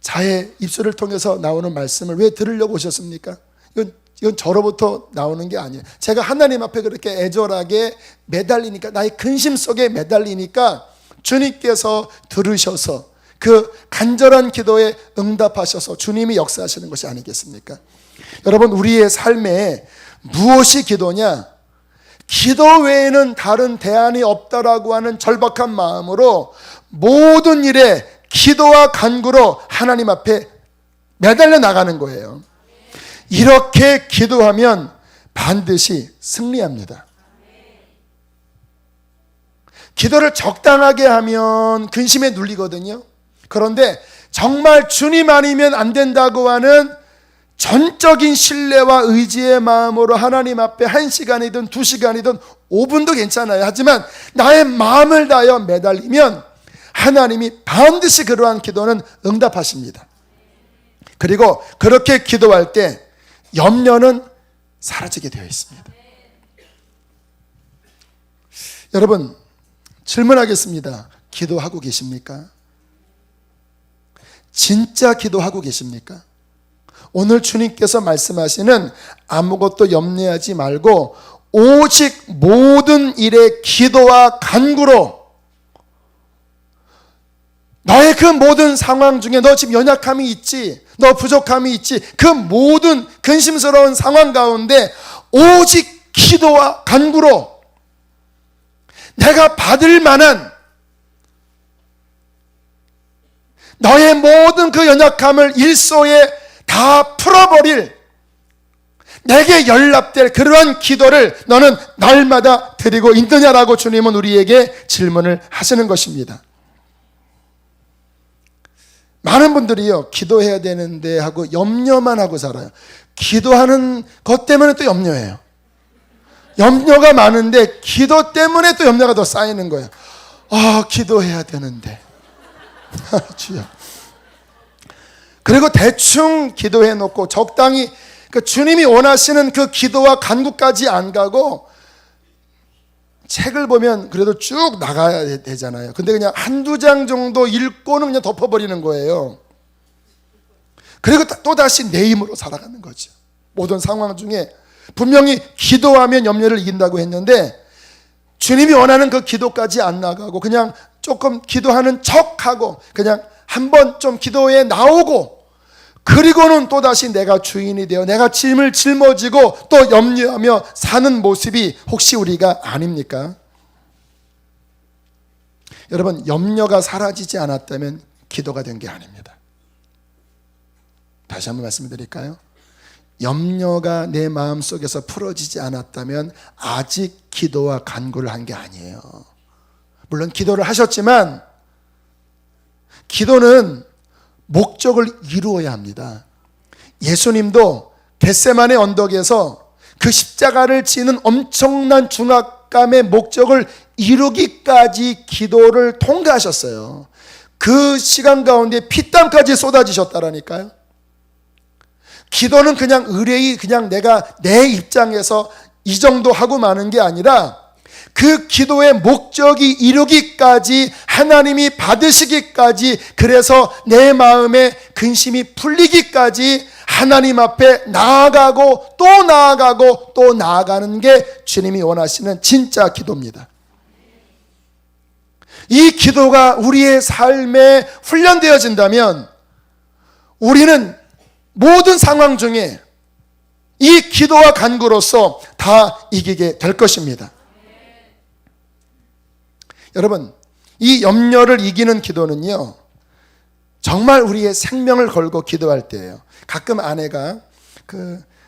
자의 입술을 통해서 나오는 말씀을 왜 들으려고 오셨습니까? 이건 저로부터 나오는 게 아니에요. 제가 하나님 앞에 그렇게 애절하게 매달리니까, 나의 근심 속에 매달리니까 주님께서 들으셔서 그 간절한 기도에 응답하셔서 주님이 역사하시는 것이 아니겠습니까? 여러분, 우리의 삶에 무엇이 기도냐? 기도 외에는 다른 대안이 없다라고 하는 절박한 마음으로 모든 일에 기도와 간구로 하나님 앞에 매달려 나가는 거예요. 이렇게 기도하면 반드시 승리합니다. 기도를 적당하게 하면 근심에 눌리거든요. 그런데 정말 주님 아니면 안 된다고 하는 전적인 신뢰와 의지의 마음으로 하나님 앞에 1시간이든 2시간이든 5분도 괜찮아요. 하지만 나의 마음을 다하여 매달리면 하나님이 반드시 그러한 기도는 응답하십니다. 그리고 그렇게 기도할 때 염려는 사라지게 되어 있습니다. 여러분, 질문하겠습니다. 기도하고 계십니까? 진짜 기도하고 계십니까? 오늘 주님께서 말씀하시는 아무것도 염려하지 말고 오직 모든 일에 기도와 간구로, 너의 그 모든 상황 중에 너 지금 연약함이 있지, 너 부족함이 있지, 그 모든 근심스러운 상황 가운데 오직 기도와 간구로 내가 받을 만한 너의 모든 그 연약함을 일소에 다 풀어버릴, 내게 연락될 그러한 기도를 너는 날마다 드리고 있느냐라고 주님은 우리에게 질문을 하시는 것입니다. 많은 분들이요, 기도해야 되는데 하고 염려만 하고 살아요. 기도하는 것 때문에 또 염려해요. 염려가 많은데 기도 때문에 또 염려가 더 쌓이는 거예요. 기도해야 되는데 주여. 그리고 대충 기도해 놓고 적당히 그 주님이 원하시는 그 기도와 간구까지 안 가고, 책을 보면 그래도 쭉 나가야 되잖아요. 근데 그냥 한두 장 정도 읽고는 그냥 덮어버리는 거예요. 그리고 또다시 내 힘으로 살아가는 거죠. 모든 상황 중에 분명히 기도하면 염려를 이긴다고 했는데 주님이 원하는 그 기도까지 안 나가고 그냥 조금 기도하는 척하고 그냥 한번 좀 기도에 나오고, 그리고는 또다시 내가 주인이 되어 내가 짐을 짊어지고 또 염려하며 사는 모습이 혹시 우리가 아닙니까? 여러분, 염려가 사라지지 않았다면 기도가 된 게 아닙니다. 다시 한번 말씀드릴까요? 염려가 내 마음속에서 풀어지지 않았다면 아직 기도와 간구를 한 게 아니에요. 물론 기도를 하셨지만 기도는 목적을 이루어야 합니다. 예수님도 겟세마네 언덕에서 그 십자가를 지는 엄청난 중압감의 목적을 이루기까지 기도를 통과하셨어요. 그 시간 가운데 피땀까지 쏟아지셨다라니까요. 기도는 그냥 의뢰이 그냥 내가 내 입장에서 이 정도 하고 마는 게 아니라 그 기도의 목적이 이루기까지, 하나님이 받으시기까지, 그래서 내 마음의 근심이 풀리기까지 하나님 앞에 나아가고 또 나아가고 또 나아가는 게 주님이 원하시는 진짜 기도입니다. 이 기도가 우리의 삶에 훈련되어진다면 우리는 모든 상황 중에 이 기도와 간구로서 다 이기게 될 것입니다. 여러분, 이 염려를 이기는 기도는요, 정말 우리의 생명을 걸고 기도할 때예요. 가끔 아내가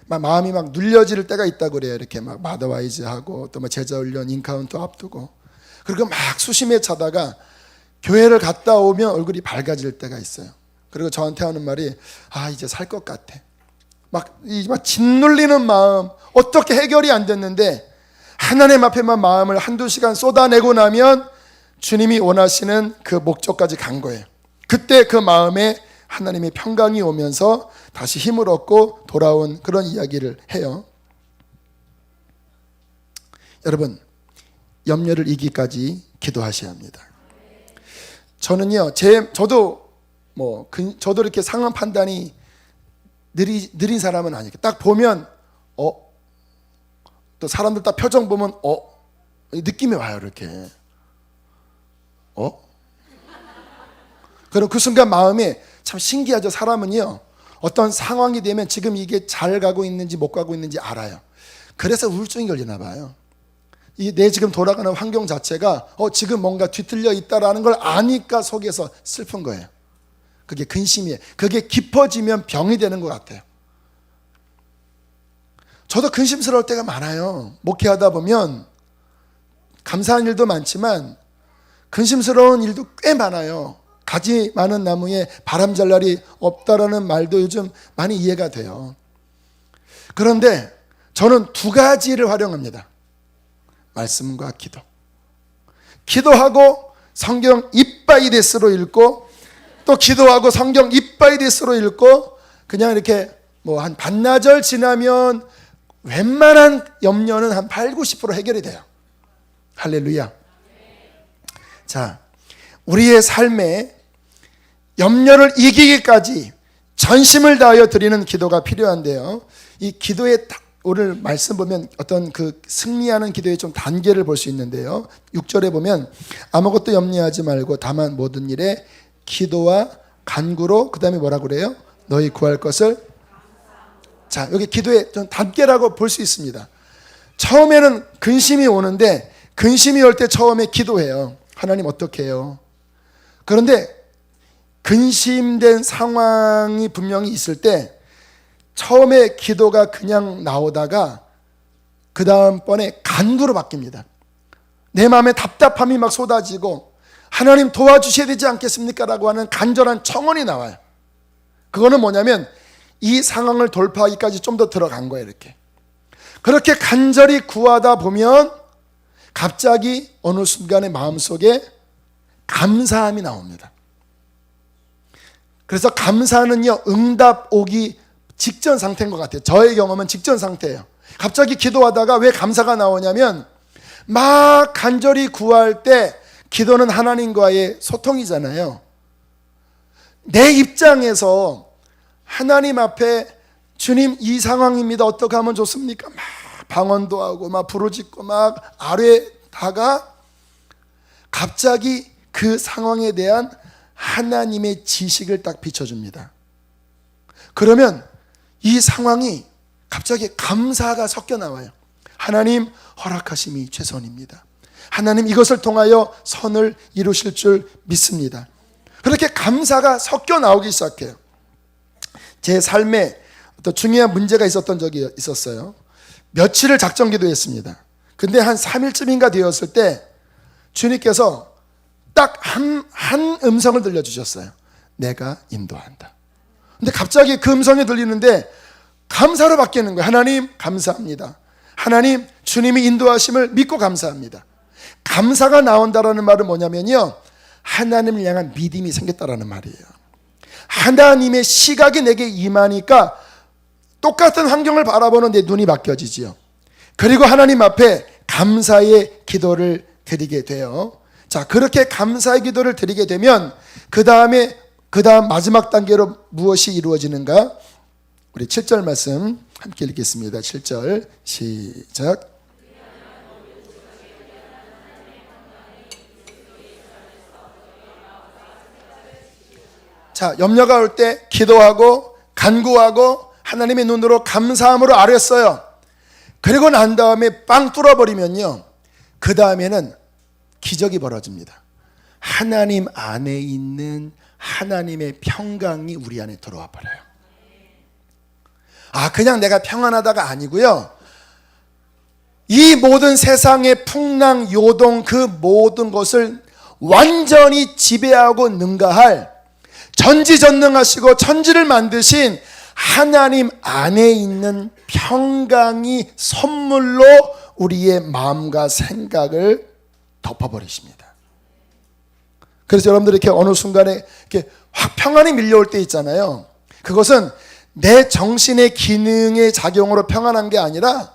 마음이 막 눌려질 때가 있다고 그래요. 이렇게 막 마더와이즈 하고 또 제자 훈련 인카운터 앞두고, 그리고 막 수심에 차다가 교회를 갔다 오면 얼굴이 밝아질 때가 있어요. 그리고 저한테 하는 말이 이제 살 것 같아. 막 짓눌리는 마음, 어떻게 해결이 안 됐는데 하나님 앞에만 마음을 한두 시간 쏟아내고 나면 주님이 원하시는 그 목적까지 간 거예요. 그때 그 마음에 하나님의 평강이 오면서 다시 힘을 얻고 돌아온 그런 이야기를 해요. 여러분, 염려를 이기까지 기도하셔야 합니다. 저는요, 저도 이렇게 상황 판단이 느린 사람은 아니에요. 딱 보면 또 사람들 딱 표정 보면 느낌이 와요. 이렇게 그럼 그 순간 마음이 참 신기하죠. 사람은요, 어떤 상황이 되면 지금 이게 잘 가고 있는지 못 가고 있는지 알아요. 그래서 우울증이 걸리나 봐요. 내 지금 돌아가는 환경 자체가 지금 뭔가 뒤틀려 있다라는 걸 아니까 속에서 슬픈 거예요. 그게 근심이에요. 그게 깊어지면 병이 되는 것 같아요. 저도 근심스러울 때가 많아요. 목회하다 보면 감사한 일도 많지만 근심스러운 일도 꽤 많아요. 가지 많은 나무에 바람 잘 날이 없다라는 말도 요즘 많이 이해가 돼요. 그런데 저는 두 가지를 활용합니다. 말씀과 기도. 기도하고 성경 이빠이데스로 읽고, 또 기도하고 성경 이빠이데스로 읽고, 그냥 이렇게 뭐 한 반나절 지나면 웬만한 염려는 한 80~90% 해결이 돼요. 할렐루야. 자, 우리의 삶에 염려를 이기기까지 전심을 다하여 드리는 기도가 필요한데요. 이 기도의 오늘 말씀 보면 어떤 그 승리하는 기도의 좀 단계를 볼 수 있는데요. 6절에 보면 아무것도 염려하지 말고 다만 모든 일에 기도와 간구로, 그 다음에 뭐라고 그래요? 너희 구할 것을. 자, 여기 기도의 좀 단계라고 볼 수 있습니다. 처음에는 근심이 오는데, 근심이 올 때 처음에 기도해요. 하나님 어떻게 해요? 그런데 근심된 상황이 분명히 있을 때 처음에 기도가 그냥 나오다가 그 다음번에 간구로 바뀝니다. 내 마음에 답답함이 막 쏟아지고 하나님 도와주셔야 되지 않겠습니까? 라고 하는 간절한 청원이 나와요. 그거는 뭐냐면 이 상황을 돌파하기까지 좀 더 들어간 거예요. 이렇게 그렇게 간절히 구하다 보면 갑자기 어느 순간에 마음속에 감사함이 나옵니다. 그래서 감사는요, 응답 오기 직전 상태인 것 같아요. 저의 경험은 직전 상태예요. 갑자기 기도하다가 왜 감사가 나오냐면, 막 간절히 구할 때 기도는 하나님과의 소통이잖아요. 내 입장에서 하나님 앞에 주님 이 상황입니다. 어떻게 하면 좋습니까? 막 방언도 하고 막 부르짖고 막 아뢰다가 갑자기 그 상황에 대한 하나님의 지식을 딱 비춰줍니다. 그러면 이 상황이 갑자기 감사가 섞여 나와요. 하나님 허락하심이 최선입니다. 하나님 이것을 통하여 선을 이루실 줄 믿습니다. 그렇게 감사가 섞여 나오기 시작해요. 제 삶에 어떤 중요한 문제가 있었던 적이 있었어요. 며칠을 작정기도했습니다. 근데 한 3일쯤인가 되었을 때 주님께서 딱 한 음성을 들려주셨어요. 내가 인도한다. 근데 갑자기 그 음성이 들리는데 감사로 바뀌는 거예요. 하나님 감사합니다. 하나님 주님이 인도하심을 믿고 감사합니다. 감사가 나온다라는 말은 뭐냐면요, 하나님을 향한 믿음이 생겼다라는 말이에요. 하나님의 시각이 내게 임하니까 똑같은 환경을 바라보는 내 눈이 바뀌어지지요. 그리고 하나님 앞에 감사의 기도를 드리게 돼요. 자, 그렇게 감사의 기도를 드리게 되면 그 다음 마지막 단계로 무엇이 이루어지는가? 우리 7절 말씀 함께 읽겠습니다. 7절 시작. 자, 염려가 올 때 기도하고 간구하고 하나님의 눈으로 감사함으로 아뢰었어요. 그리고 난 다음에 빵 뚫어버리면요, 그 다음에는 기적이 벌어집니다. 하나님 안에 있는 하나님의 평강이 우리 안에 들어와 버려요. 그냥 내가 평안하다가 아니고요, 이 모든 세상의 풍랑, 요동, 그 모든 것을 완전히 지배하고 능가할 전지전능하시고 천지를 만드신 하나님 안에 있는 평강이 선물로 우리의 마음과 생각을 덮어버리십니다. 그래서 여러분들이 이렇게 어느 순간에 이렇게 확 평안이 밀려올 때 있잖아요. 그것은 내 정신의 기능의 작용으로 평안한 게 아니라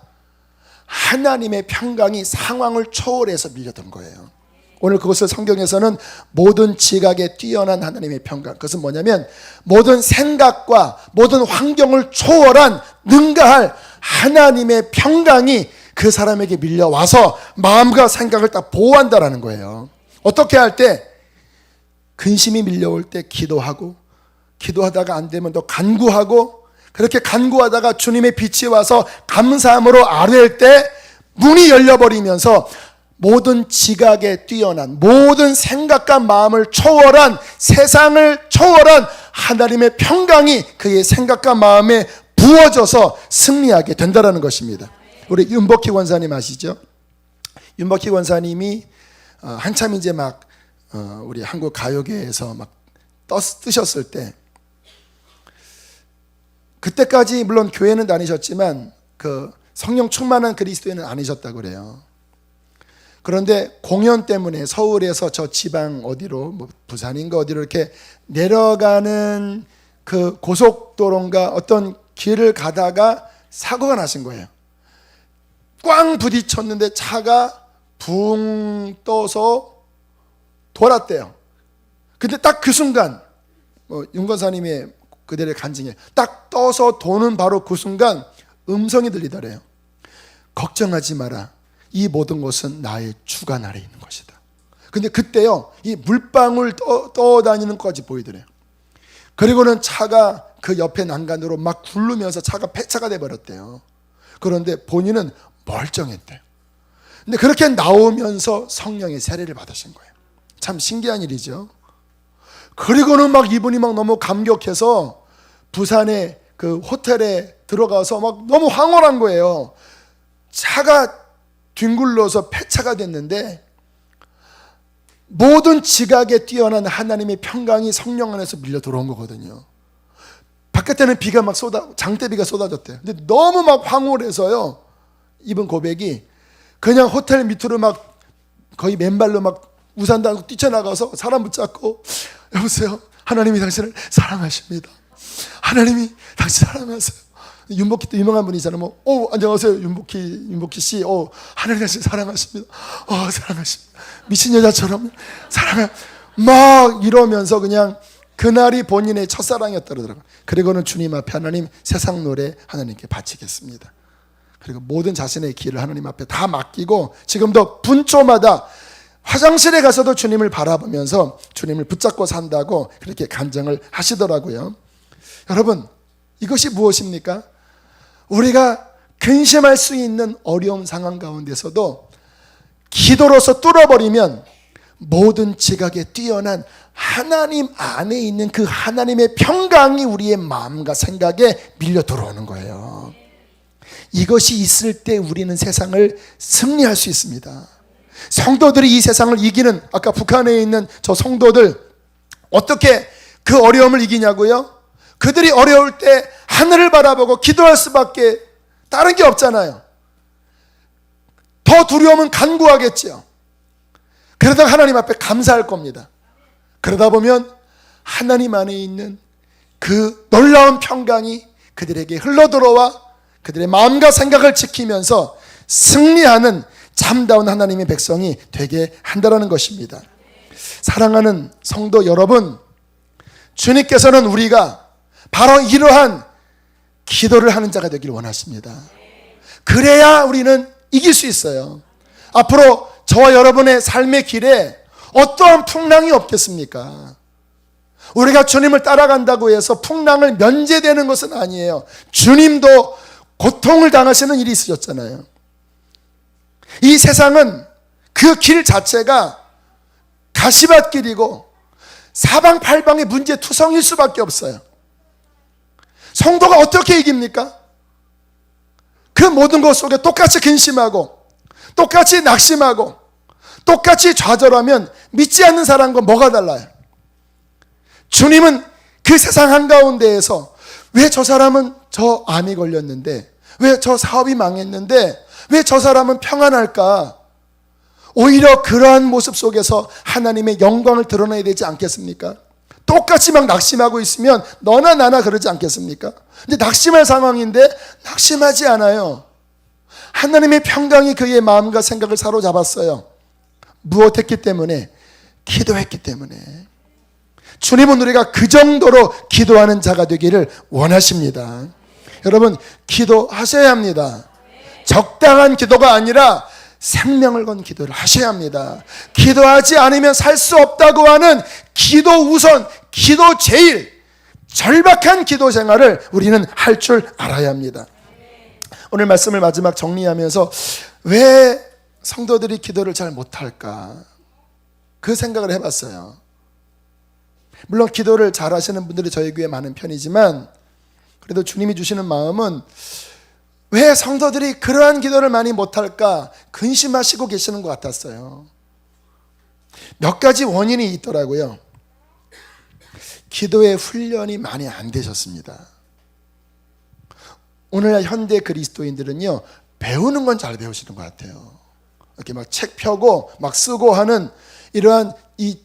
하나님의 평강이 상황을 초월해서 밀려든 거예요. 오늘 그것을 성경에서는 모든 지각에 뛰어난 하나님의 평강, 그것은 뭐냐면 모든 생각과 모든 환경을 초월한 능가할 하나님의 평강이 그 사람에게 밀려와서 마음과 생각을 딱 보호한다라는 거예요. 어떻게 할 때? 근심이 밀려올 때 기도하고, 기도하다가 안 되면 또 간구하고, 그렇게 간구하다가 주님의 빛이 와서 감사함으로 아뢰일 때 문이 열려버리면서 모든 지각에 뛰어난, 모든 생각과 마음을 초월한, 세상을 초월한 하나님의 평강이 그의 생각과 마음에 부어져서 승리하게 된다는 것입니다. 우리 윤복희 권사님 아시죠? 윤복희 권사님이 한참 이제 막 우리 한국 가요계에서 막 뜨셨을 때 그때까지 물론 교회는 다니셨지만 그 성령 충만한 그리스도인은 아니셨다고 그래요. 그런데 공연 때문에 서울에서 저 지방 어디로 뭐 부산인가 어디로 이렇게 내려가는 그 고속도로인가 어떤 길을 가다가 사고가 나신 거예요. 꽝 부딪혔는데 차가 붕 떠서 돌았대요. 근데 딱 그 순간 윤건사님의 그대의 간증에 딱 떠서 도는 바로 그 순간 음성이 들리더래요. 걱정하지 마라. 이 모든 것은 나의 주관 아래 있는 것이다. 근데 그때요, 이 물방울 떠다니는 것까지 보이더래요. 그리고는 차가 그 옆에 난간으로 막 굴르면서 차가 폐차가 돼버렸대요. 그런데 본인은 멀쩡했대요. 근데 그렇게 나오면서 성령의 세례를 받으신 거예요. 참 신기한 일이죠. 그리고는 막 이분이 막 너무 감격해서 부산에 그 호텔에 들어가서 막 너무 황홀한 거예요. 차가 뒹굴러서 폐차가 됐는데 모든 지각에 뛰어난 하나님의 평강이 성령 안에서 밀려 들어온 거거든요. 바깥에는 비가 막 장대비가 쏟아졌대요. 근데 너무 막 황홀해서요, 이분 고백이 그냥 호텔 밑으로 막 거의 맨발로 막 우산 달고 뛰쳐나가서 사람 붙잡고, 여보세요, 하나님이 당신을 사랑하십니다. 하나님이 당신 사랑하세요. 윤복희 또 유명한 분이잖아요. 뭐, 안녕하세요, 윤복희 씨. 하나님 당신 사랑하십니다. 사랑하십니다. 미친 여자처럼 막 이러면서 그냥 그날이 본인의 첫사랑이었다 그러더라고요. 그리고는 주님 앞에 하나님 세상 노래 하나님께 바치겠습니다. 그리고 모든 자신의 길을 하나님 앞에 다 맡기고 지금도 분초마다 화장실에 가서도 주님을 바라보면서 주님을 붙잡고 산다고 그렇게 간증을 하시더라고요. 여러분, 이것이 무엇입니까? 우리가 근심할 수 있는 어려운 상황 가운데서도 기도로서 뚫어버리면 모든 지각에 뛰어난 하나님 안에 있는 그 하나님의 평강이 우리의 마음과 생각에 밀려 들어오는 거예요. 이것이 있을 때 우리는 세상을 승리할 수 있습니다. 성도들이 이 세상을 이기는, 아까 북한에 있는 저 성도들 어떻게 그 어려움을 이기냐고요? 그들이 어려울 때 하늘을 바라보고 기도할 수밖에 다른 게 없잖아요. 더 두려움은 간구하겠죠. 그러다가 하나님 앞에 감사할 겁니다. 그러다 보면 하나님 안에 있는 그 놀라운 평강이 그들에게 흘러들어와 그들의 마음과 생각을 지키면서 승리하는 참다운 하나님의 백성이 되게 한다는 것입니다. 사랑하는 성도 여러분, 주님께서는 우리가 바로 이러한 기도를 하는 자가 되기를 원하십니다. 그래야 우리는 이길 수 있어요. 앞으로 저와 여러분의 삶의 길에 어떠한 풍랑이 없겠습니까? 우리가 주님을 따라간다고 해서 풍랑을 면제되는 것은 아니에요. 주님도 고통을 당하시는 일이 있으셨잖아요. 이 세상은 그 길 자체가 가시밭길이고 사방팔방의 문제투성일 수밖에 없어요. 성도가 어떻게 이깁니까? 그 모든 것 속에 똑같이 근심하고 똑같이 낙심하고 똑같이 좌절하면 믿지 않는 사람과 뭐가 달라요? 주님은 그 세상 한가운데에서 왜 저 사람은 저 암이 걸렸는데, 왜 저 사업이 망했는데, 왜 저 사람은 평안할까? 오히려 그러한 모습 속에서 하나님의 영광을 드러내야 되지 않겠습니까? 똑같이 막 낙심하고 있으면 너나 나나 그러지 않겠습니까? 근데 낙심할 상황인데 낙심하지 않아요. 하나님의 평강이 그의 마음과 생각을 사로잡았어요. 무엇했기 때문에? 기도했기 때문에. 주님은 우리가 그 정도로 기도하는 자가 되기를 원하십니다. 여러분, 기도하셔야 합니다. 적당한 기도가 아니라 생명을 건 기도를 하셔야 합니다. 기도하지 않으면 살 수 없다고 하는 기도 우선, 기도 제일, 절박한 기도 생활을 우리는 할 줄 알아야 합니다. 오늘 말씀을 마지막 정리하면서 왜 성도들이 기도를 잘 못할까? 그 생각을 해봤어요. 물론 기도를 잘 하시는 분들이 저희 교회에 많은 편이지만 그래도 주님이 주시는 마음은 왜 성도들이 그러한 기도를 많이 못할까 근심하시고 계시는 것 같았어요. 몇 가지 원인이 있더라고요. 기도의 훈련이 많이 안 되셨습니다. 오늘날 현대 그리스도인들은요, 배우는 건 잘 배우시는 것 같아요. 이렇게 막 책 펴고 막 쓰고 하는 이러한 이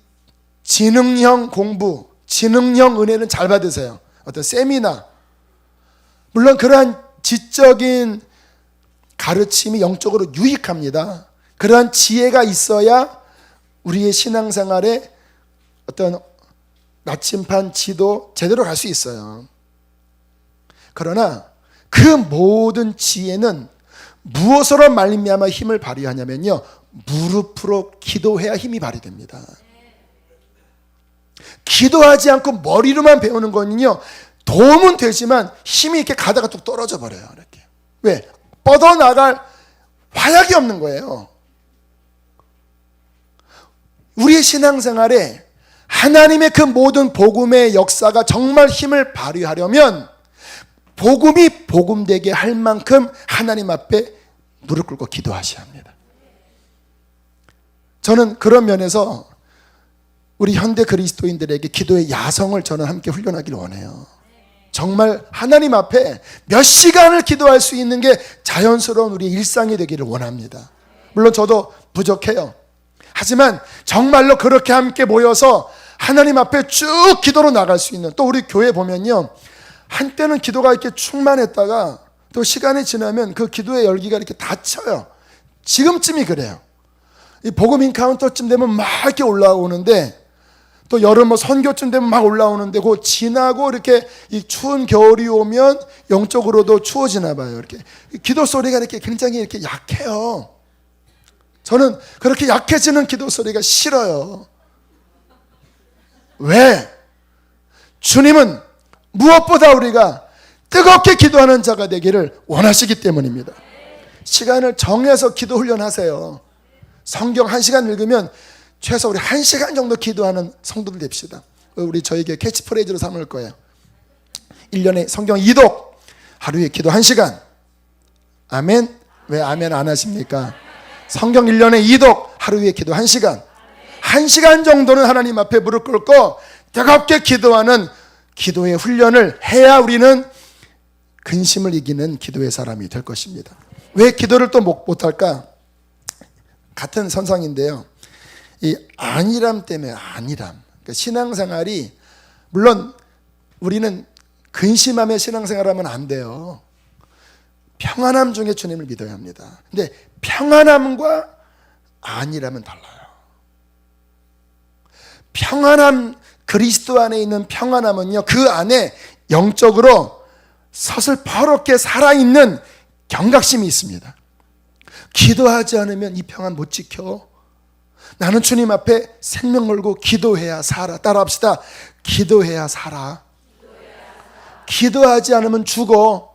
지능형 공부, 지능형 은혜는 잘 받으세요. 어떤 세미나, 물론 그러한 지적인 가르침이 영적으로 유익합니다. 그러한 지혜가 있어야 우리의 신앙생활에 어떤 나침판 지도 제대로 갈 수 있어요. 그러나 그 모든 지혜는 무엇으로 말미암아 힘을 발휘하냐면요, 무릎으로 기도해야 힘이 발휘됩니다. 기도하지 않고 머리로만 배우는 거는요, 도움은 되지만 힘이 이렇게 가다가 뚝 떨어져 버려요. 이렇게. 왜? 뻗어나갈 화약이 없는 거예요. 우리의 신앙생활에 하나님의 그 모든 복음의 역사가 정말 힘을 발휘하려면 복음이 복음되게 할 만큼 하나님 앞에 무릎 꿇고 기도하셔야 합니다. 저는 그런 면에서 우리 현대 그리스도인들에게 기도의 야성을 저는 함께 훈련하기를 원해요. 정말 하나님 앞에 몇 시간을 기도할 수 있는 게 자연스러운 우리의 일상이 되기를 원합니다. 물론 저도 부족해요. 하지만 정말로 그렇게 함께 모여서 하나님 앞에 쭉 기도로 나갈 수 있는, 또 우리 교회 보면요, 한때는 기도가 이렇게 충만했다가 또 시간이 지나면 그 기도의 열기가 이렇게 닫혀요. 지금쯤이 그래요. 이 복음 인카운터쯤 되면 막 이렇게 올라오는데, 또 여름 뭐 선교쯤 되면 막 올라오는데, 그 지나고 이렇게 이 추운 겨울이 오면 영적으로도 추워지나 봐요. 이렇게 기도 소리가 이렇게 굉장히 이렇게 약해요. 저는 그렇게 약해지는 기도 소리가 싫어요. 왜? 주님은 무엇보다 우리가 뜨겁게 기도하는 자가 되기를 원하시기 때문입니다. 시간을 정해서 기도 훈련하세요. 성경 1시간 읽으면 최소 우리 1시간 정도 기도하는 성도들 됩시다. 우리 저에게 캐치프레이즈로 삼을 거예요. 1년에 성경 2독, 하루에 기도 1시간. 아멘? 왜 아멘 안 하십니까? 성경 1년에 2독, 하루에 기도 1시간. 1시간 정도는 하나님 앞에 무릎 꿇고 뜨겁게 기도하는 기도의 훈련을 해야 우리는 근심을 이기는 기도의 사람이 될 것입니다. 왜 기도를 또 못할까? 같은 선상인데요, 이 안일함 때문에, 안일함. 그러니까 신앙생활이, 물론 우리는 근심하며 신앙생활하면 안 돼요. 평안함 중에 주님을 믿어야 합니다. 근데 평안함과 안일함은 달라요. 평안함, 그리스도 안에 있는 평안함은요, 그 안에 영적으로 서슬퍼렇게 살아있는 경각심이 있습니다. 기도하지 않으면 이 평안 못 지켜. 나는 주님 앞에 생명 걸고 기도해야 살아. 따라합시다. 기도해야 살아. 기도하지 않으면 죽어.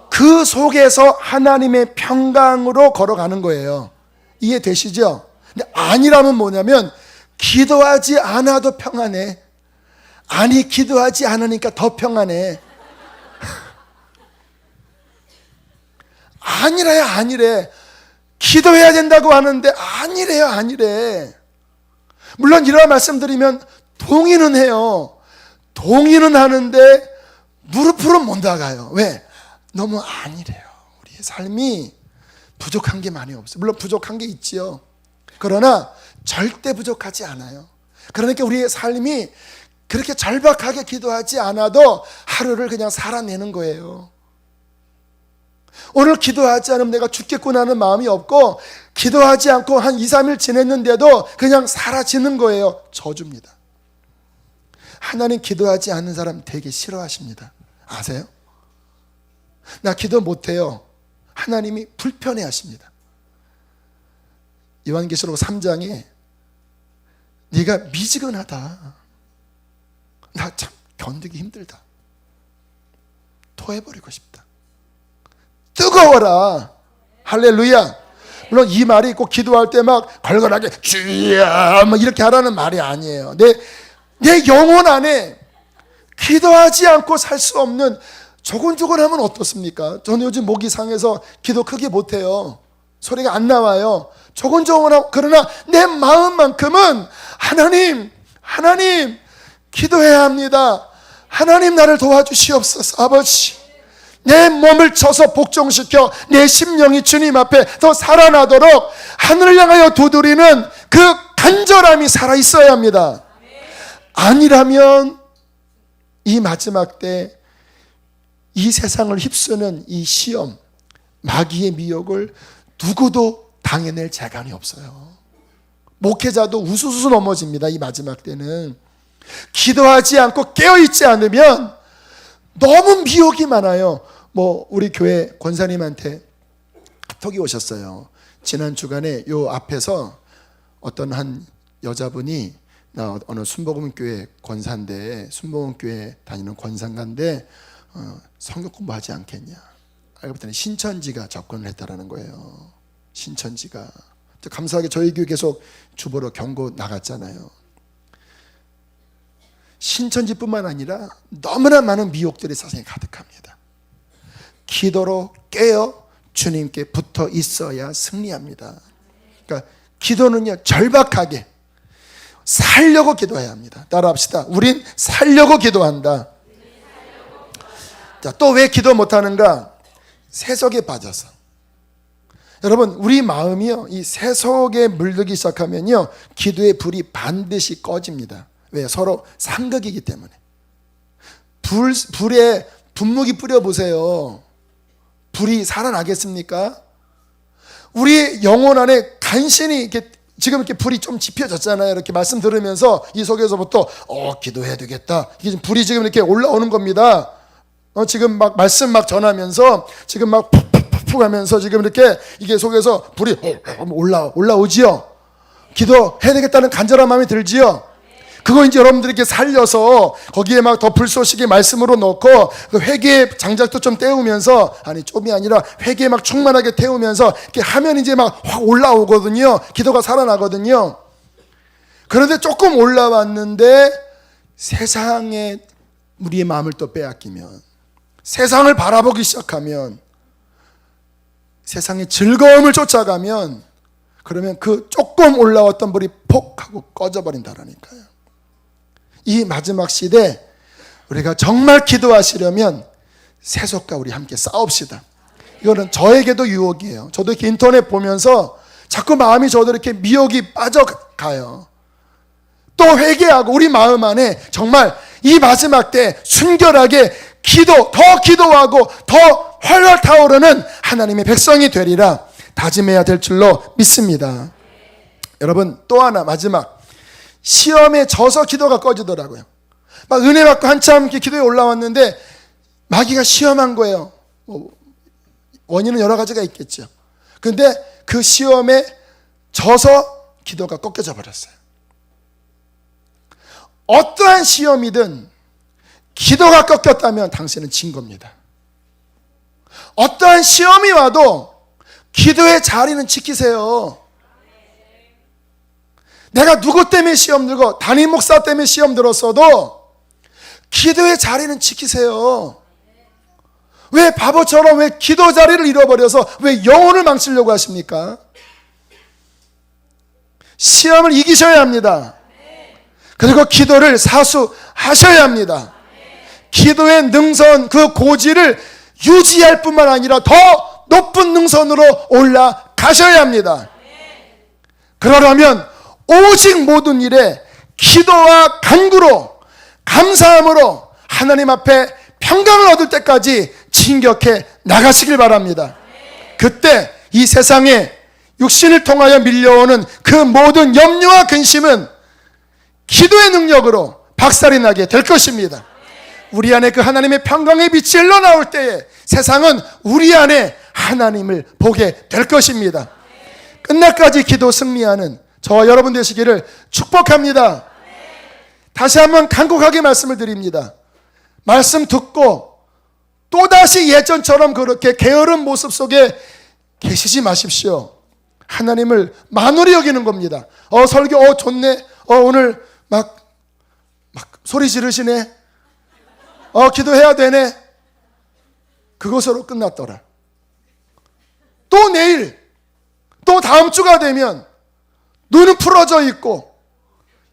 그 속에서 하나님의 평강으로 걸어가는 거예요. 이해되시죠? 근데 아니라면 뭐냐면, 기도하지 않아도 평안해. 아니, 기도하지 않으니까 더 평안해. 아니래요, 아니래. 기도해야 된다고 하는데 아니래요, 아니래. 물론 이런 말씀드리면 동의는 해요. 동의는 하는데 무릎으로 못 나가요. 왜? 너무 아니래요. 우리의 삶이 부족한 게 많이 없어요. 물론 부족한 게 있지요. 그러나 절대 부족하지 않아요. 그러니까 우리의 삶이 그렇게 절박하게 기도하지 않아도 하루를 그냥 살아내는 거예요. 오늘 기도하지 않으면 내가 죽겠구나 하는 마음이 없고, 기도하지 않고 한 2, 3일 지냈는데도 그냥 사라지는 거예요. 저주입니다. 하나님 기도하지 않는 사람 되게 싫어하십니다. 아세요? 나 기도 못해요. 하나님이 불편해 하십니다. 요한계시록 3장에 네가 미지근하다, 나 참 견디기 힘들다, 토해버리고 싶다, 뜨거워라. 할렐루야. 물론 이 말이 꼭 기도할 때 막 걸걸하게 주여 뭐 이렇게 하라는 말이 아니에요. 내 영혼 안에 기도하지 않고 살 수 없는, 조곤조곤하면 어떻습니까? 저는 요즘 목이 상해서 기도 크게 못해요. 소리가 안 나와요. 조곤조곤하고, 그러나 내 마음만큼은 하나님 기도해야 합니다. 하나님 나를 도와주시옵소서. 아버지, 내 몸을 쳐서 복종시켜 내 심령이 주님 앞에 더 살아나도록 하늘을 향하여 두드리는 그 간절함이 살아있어야 합니다. 아니라면 이 마지막 때 이 세상을 휩쓰는 이 시험, 마귀의 미혹을 누구도 당해낼 재간이 없어요. 목회자도 우수수 넘어집니다. 이 마지막 때는 기도하지 않고 깨어있지 않으면 너무 미혹이 많아요. 우리 교회 권사님한테 카톡이 오셨어요. 지난 주간에 요 앞에서 어떤 한 여자분이 나 어느 순복음교회 권사인데, 순복음교회 다니는 권사인데 성경 공부하지 않겠냐. 알고 봤더니 신천지가 접근을 했다라는 거예요. 신천지가. 감사하게 저희 교회 계속 주보로 경고 나갔잖아요. 신천지뿐만 아니라 너무나 많은 미혹들이 세상에 가득합니다. 기도로 깨어 주님께 붙어 있어야 승리합니다. 그러니까 기도는요, 절박하게 살려고 기도해야 합니다. 따라합시다. 우린 살려고 기도한다. 자, 또 왜 기도 못하는가? 세속에 빠져서. 여러분, 우리 마음이요, 이 세속에 물들기 시작하면요, 기도의 불이 반드시 꺼집니다. 왜? 서로 상극이기 때문에. 불에 분무기 뿌려보세요. 불이 살아나겠습니까? 우리 영혼 안에 간신히 이렇게 지금 이렇게 불이 좀 지펴졌잖아요. 이렇게 말씀 들으면서 이 속에서부터 기도해야 되겠다. 이게 지금 불이 지금 이렇게 올라오는 겁니다. 지금 막 말씀 막 전하면서 지금 막 푹푹푹 하면서 지금 이렇게 이게 속에서 불이 올라오지요. 기도해야 되겠다는 간절한 마음이 들지요. 그거 이제 여러분들이 이렇게 살려서 거기에 막 더 불쏘시개 말씀으로 넣고 그 회개의 장작도 좀 떼우면서, 아니 좀이 아니라 회개에 막 충만하게 태우면서 이렇게 하면 이제 막 확 올라오거든요. 기도가 살아나거든요. 그런데 조금 올라왔는데 세상에 우리의 마음을 또 빼앗기면, 세상을 바라보기 시작하면, 세상의 즐거움을 쫓아가면, 그러면 그 조금 올라왔던 불이 폭 하고 꺼져버린다라니까요. 이 마지막 시대 우리가 정말 기도하시려면 세속과 우리 함께 싸웁시다. 이거는 저에게도 유혹이에요. 저도 이렇게 인터넷 보면서 자꾸 마음이 저도 이렇게 미혹이 빠져가요. 또 회개하고 우리 마음 안에 정말 이 마지막 때 순결하게 더 기도하고 더 활활 타오르는 하나님의 백성이 되리라 다짐해야 될 줄로 믿습니다. 여러분, 또 하나 마지막, 시험에 져서 기도가 꺼지더라고요. 막 은혜 받고 한참 이렇게 기도에 올라왔는데 마귀가 시험한 거예요. 원인은 여러 가지가 있겠죠. 근데 그 시험에 져서 기도가 꺾여져 버렸어요. 어떠한 시험이든 기도가 꺾였다면 당신은 진 겁니다. 어떠한 시험이 와도 기도의 자리는 지키세요. 내가 누구 때문에 시험 들고 담임 목사 때문에 시험 들었어도 기도의 자리는 지키세요. 왜 바보처럼 왜 기도 자리를 잃어버려서 왜 영혼을 망치려고 하십니까? 시험을 이기셔야 합니다. 그리고 기도를 사수하셔야 합니다. 기도의 능선, 그 고지를 유지할 뿐만 아니라 더 높은 능선으로 올라가셔야 합니다. 그러려면 오직 모든 일에 기도와 간구로, 감사함으로 하나님 앞에 평강을 얻을 때까지 진격해 나가시길 바랍니다. 그때 이 세상에 육신을 통하여 밀려오는 그 모든 염려와 근심은 기도의 능력으로 박살이 나게 될 것입니다. 우리 안에 그 하나님의 평강의 빛이 흘러나올 때에 세상은 우리 안에 하나님을 보게 될 것입니다. 끝날까지 기도 승리하는 저와 여러분 되시기를 축복합니다. 다시 한번 간곡하게 말씀을 드립니다. 말씀 듣고 또다시 예전처럼 그렇게 게으른 모습 속에 계시지 마십시오. 하나님을 만홀히 여기는 겁니다. 설교 좋네. 오늘 막 소리 지르시네. 기도해야 되네. 그것으로 끝났더라. 또 내일, 또 다음 주가 되면 눈은 풀어져 있고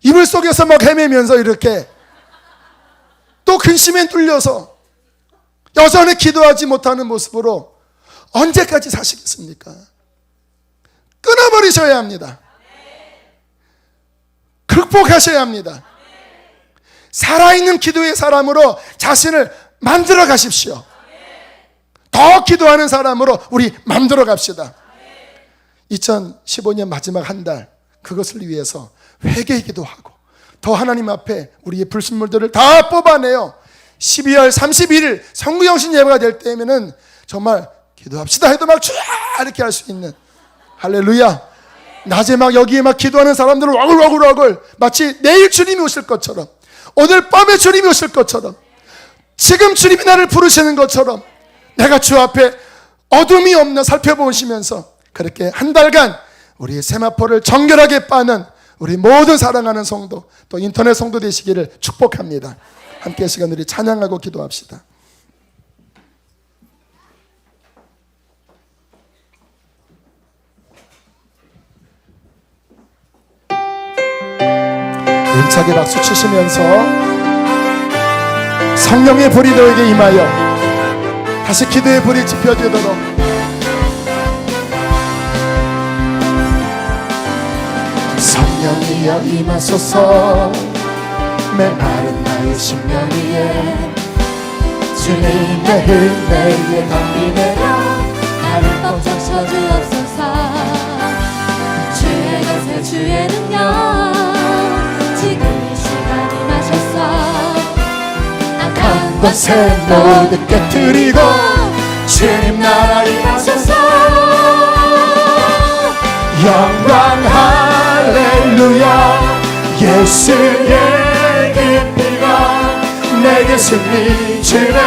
이불 속에서 막 헤매면서 이렇게 또 근심에 뚫려서 여전히 기도하지 못하는 모습으로 언제까지 사시겠습니까? 끊어버리셔야 합니다. 극복하셔야 합니다. 살아있는 기도의 사람으로 자신을 만들어 가십시오. 더 기도하는 사람으로 우리 만들어 갑시다. 2015년 마지막 한 달, 그것을 위해서 회개 기도하고 더 하나님 앞에 우리의 불순물들을 다 뽑아내요. 12월 31일 성구영신 예배가 될 때면은 정말 기도합시다 해도 막 쫙 이렇게 할 수 있는, 할렐루야. 낮에 막 여기에 막 기도하는 사람들을 와글와글 마치 내일 주님이 오실 것처럼, 오늘 밤에 주님이 오실 것처럼, 지금 주님이 나를 부르시는 것처럼 내가 주 앞에 어둠이 없나 살펴보시면서 그렇게 한 달간 우리의 세마포를 정결하게 빠는 우리 모든 사랑하는 성도, 또 인터넷 성도 되시기를 축복합니다. 함께 시간 우리 찬양하고 기도합시다. 힘차게 박수 치시면서 성령의 불이 너에게 임하여 다시 기도의 불이 지펴지도록 성령이여 임하소서. 메마른 나의 심령 위에 주님의 은혜의 담비 내려 나를 꽉 잡혀주옵소서. 주의 권세 주의 능력 지금 이 시간 임하소서. 악한 권세 모두 깨뜨리고 주님 나라 임하소서. 영광 할렐루야. 예수의 그 피가 내게 승리 주네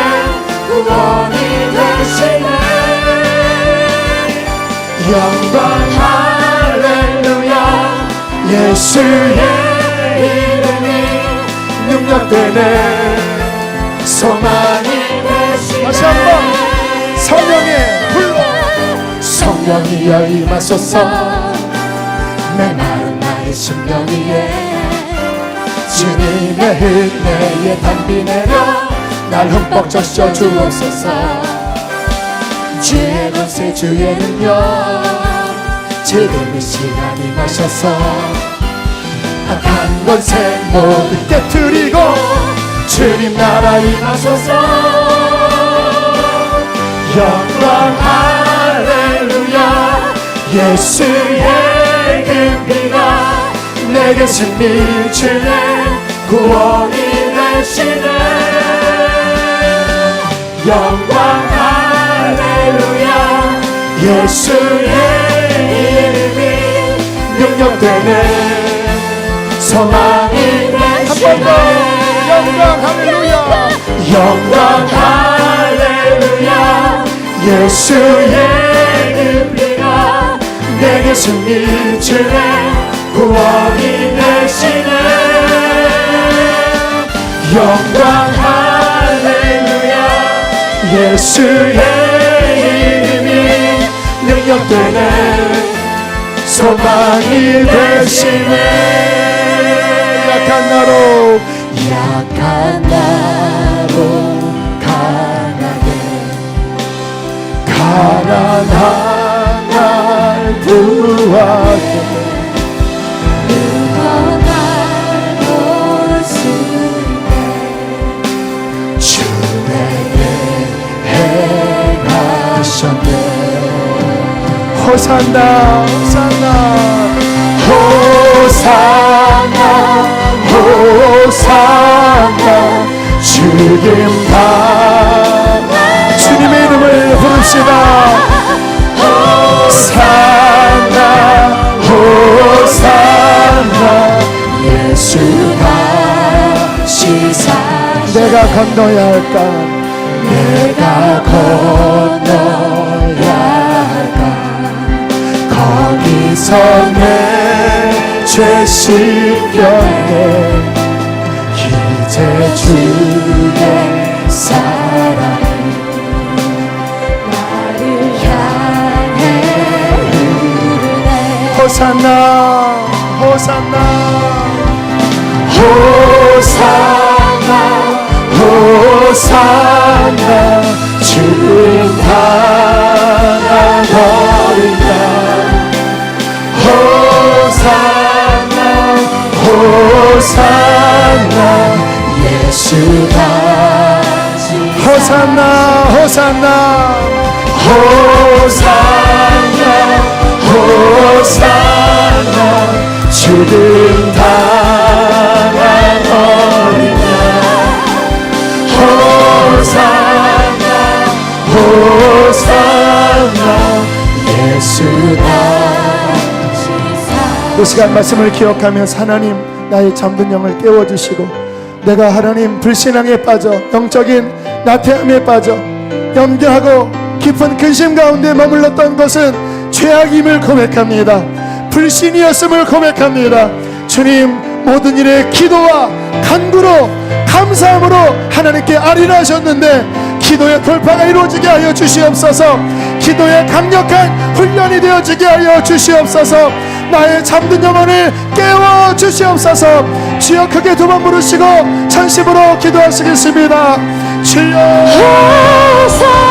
구원이 되시네. 영광 할렐루야. 예수의 이름이 능력되네 소망이 되시네. 다시 한번 성령의 불로 성령이여 임하소서. 메마른 나의 심령 위에 주님의 은혜의 담비 내려 날 흠뻑 적셔 주옵소서. 주의 권세 주의 능력 지금 이 시간 임하셔서 악한 권세 모두 깨뜨리고 주님 나라 임하소서. 영광 할렐루야. 예수의 그 피가 내게 승리 주네 구원이 되시네. 영광 할렐루야. 예수의 이름이 능력되네 소망이 되시네. 한 번 더 영광 할렐루야. 영광 할렐루야. 예수의 그 피가 내게 승리 주네 구원이 되시네. 영광 할렐루야. 예수의 이름이 능력되네 소망이 되시네. 약한 나로 강하게 가난한 날 구하게 호산나 호산나 호산나 호산나. 주님 다 주님의 이름을 부릅시다. 호산나 호산나. 예수가 시사 내가 건너야 할까 내가 건너야 할까 거기서 내 죄 씻겼네. 이제 주의 사랑이 나를 향해 흐르네. 호산나 호산나 호산나 호산나. 당한 어린 양 호산나 호산나 예수가 호산나 호산나 호산나 호산나 죽음 당한 어린 양 호산나 호산나 예수가. 이 시간 말씀을 기억하면서 하나님 나의 잠든 영을 깨워주시고 내가 하나님 불신앙에 빠져 영적인 나태함에 빠져 염려하고 깊은 근심 가운데 머물렀던 것은 죄악임을 고백합니다. 불신이었음을 고백합니다. 주님 모든 일에 기도와 간구로 감사함으로 하나님께 아뢰하셨는데 기도의 돌파가 이루어지게 하여 주시옵소서. 기도의 강력한 훈련이 되어지게 하여 주시옵소서. 나의 잠든 영혼을 깨워 주시옵소서. 주여 크게 두 번 부르시고 전심으로 기도하시겠습니다. 주여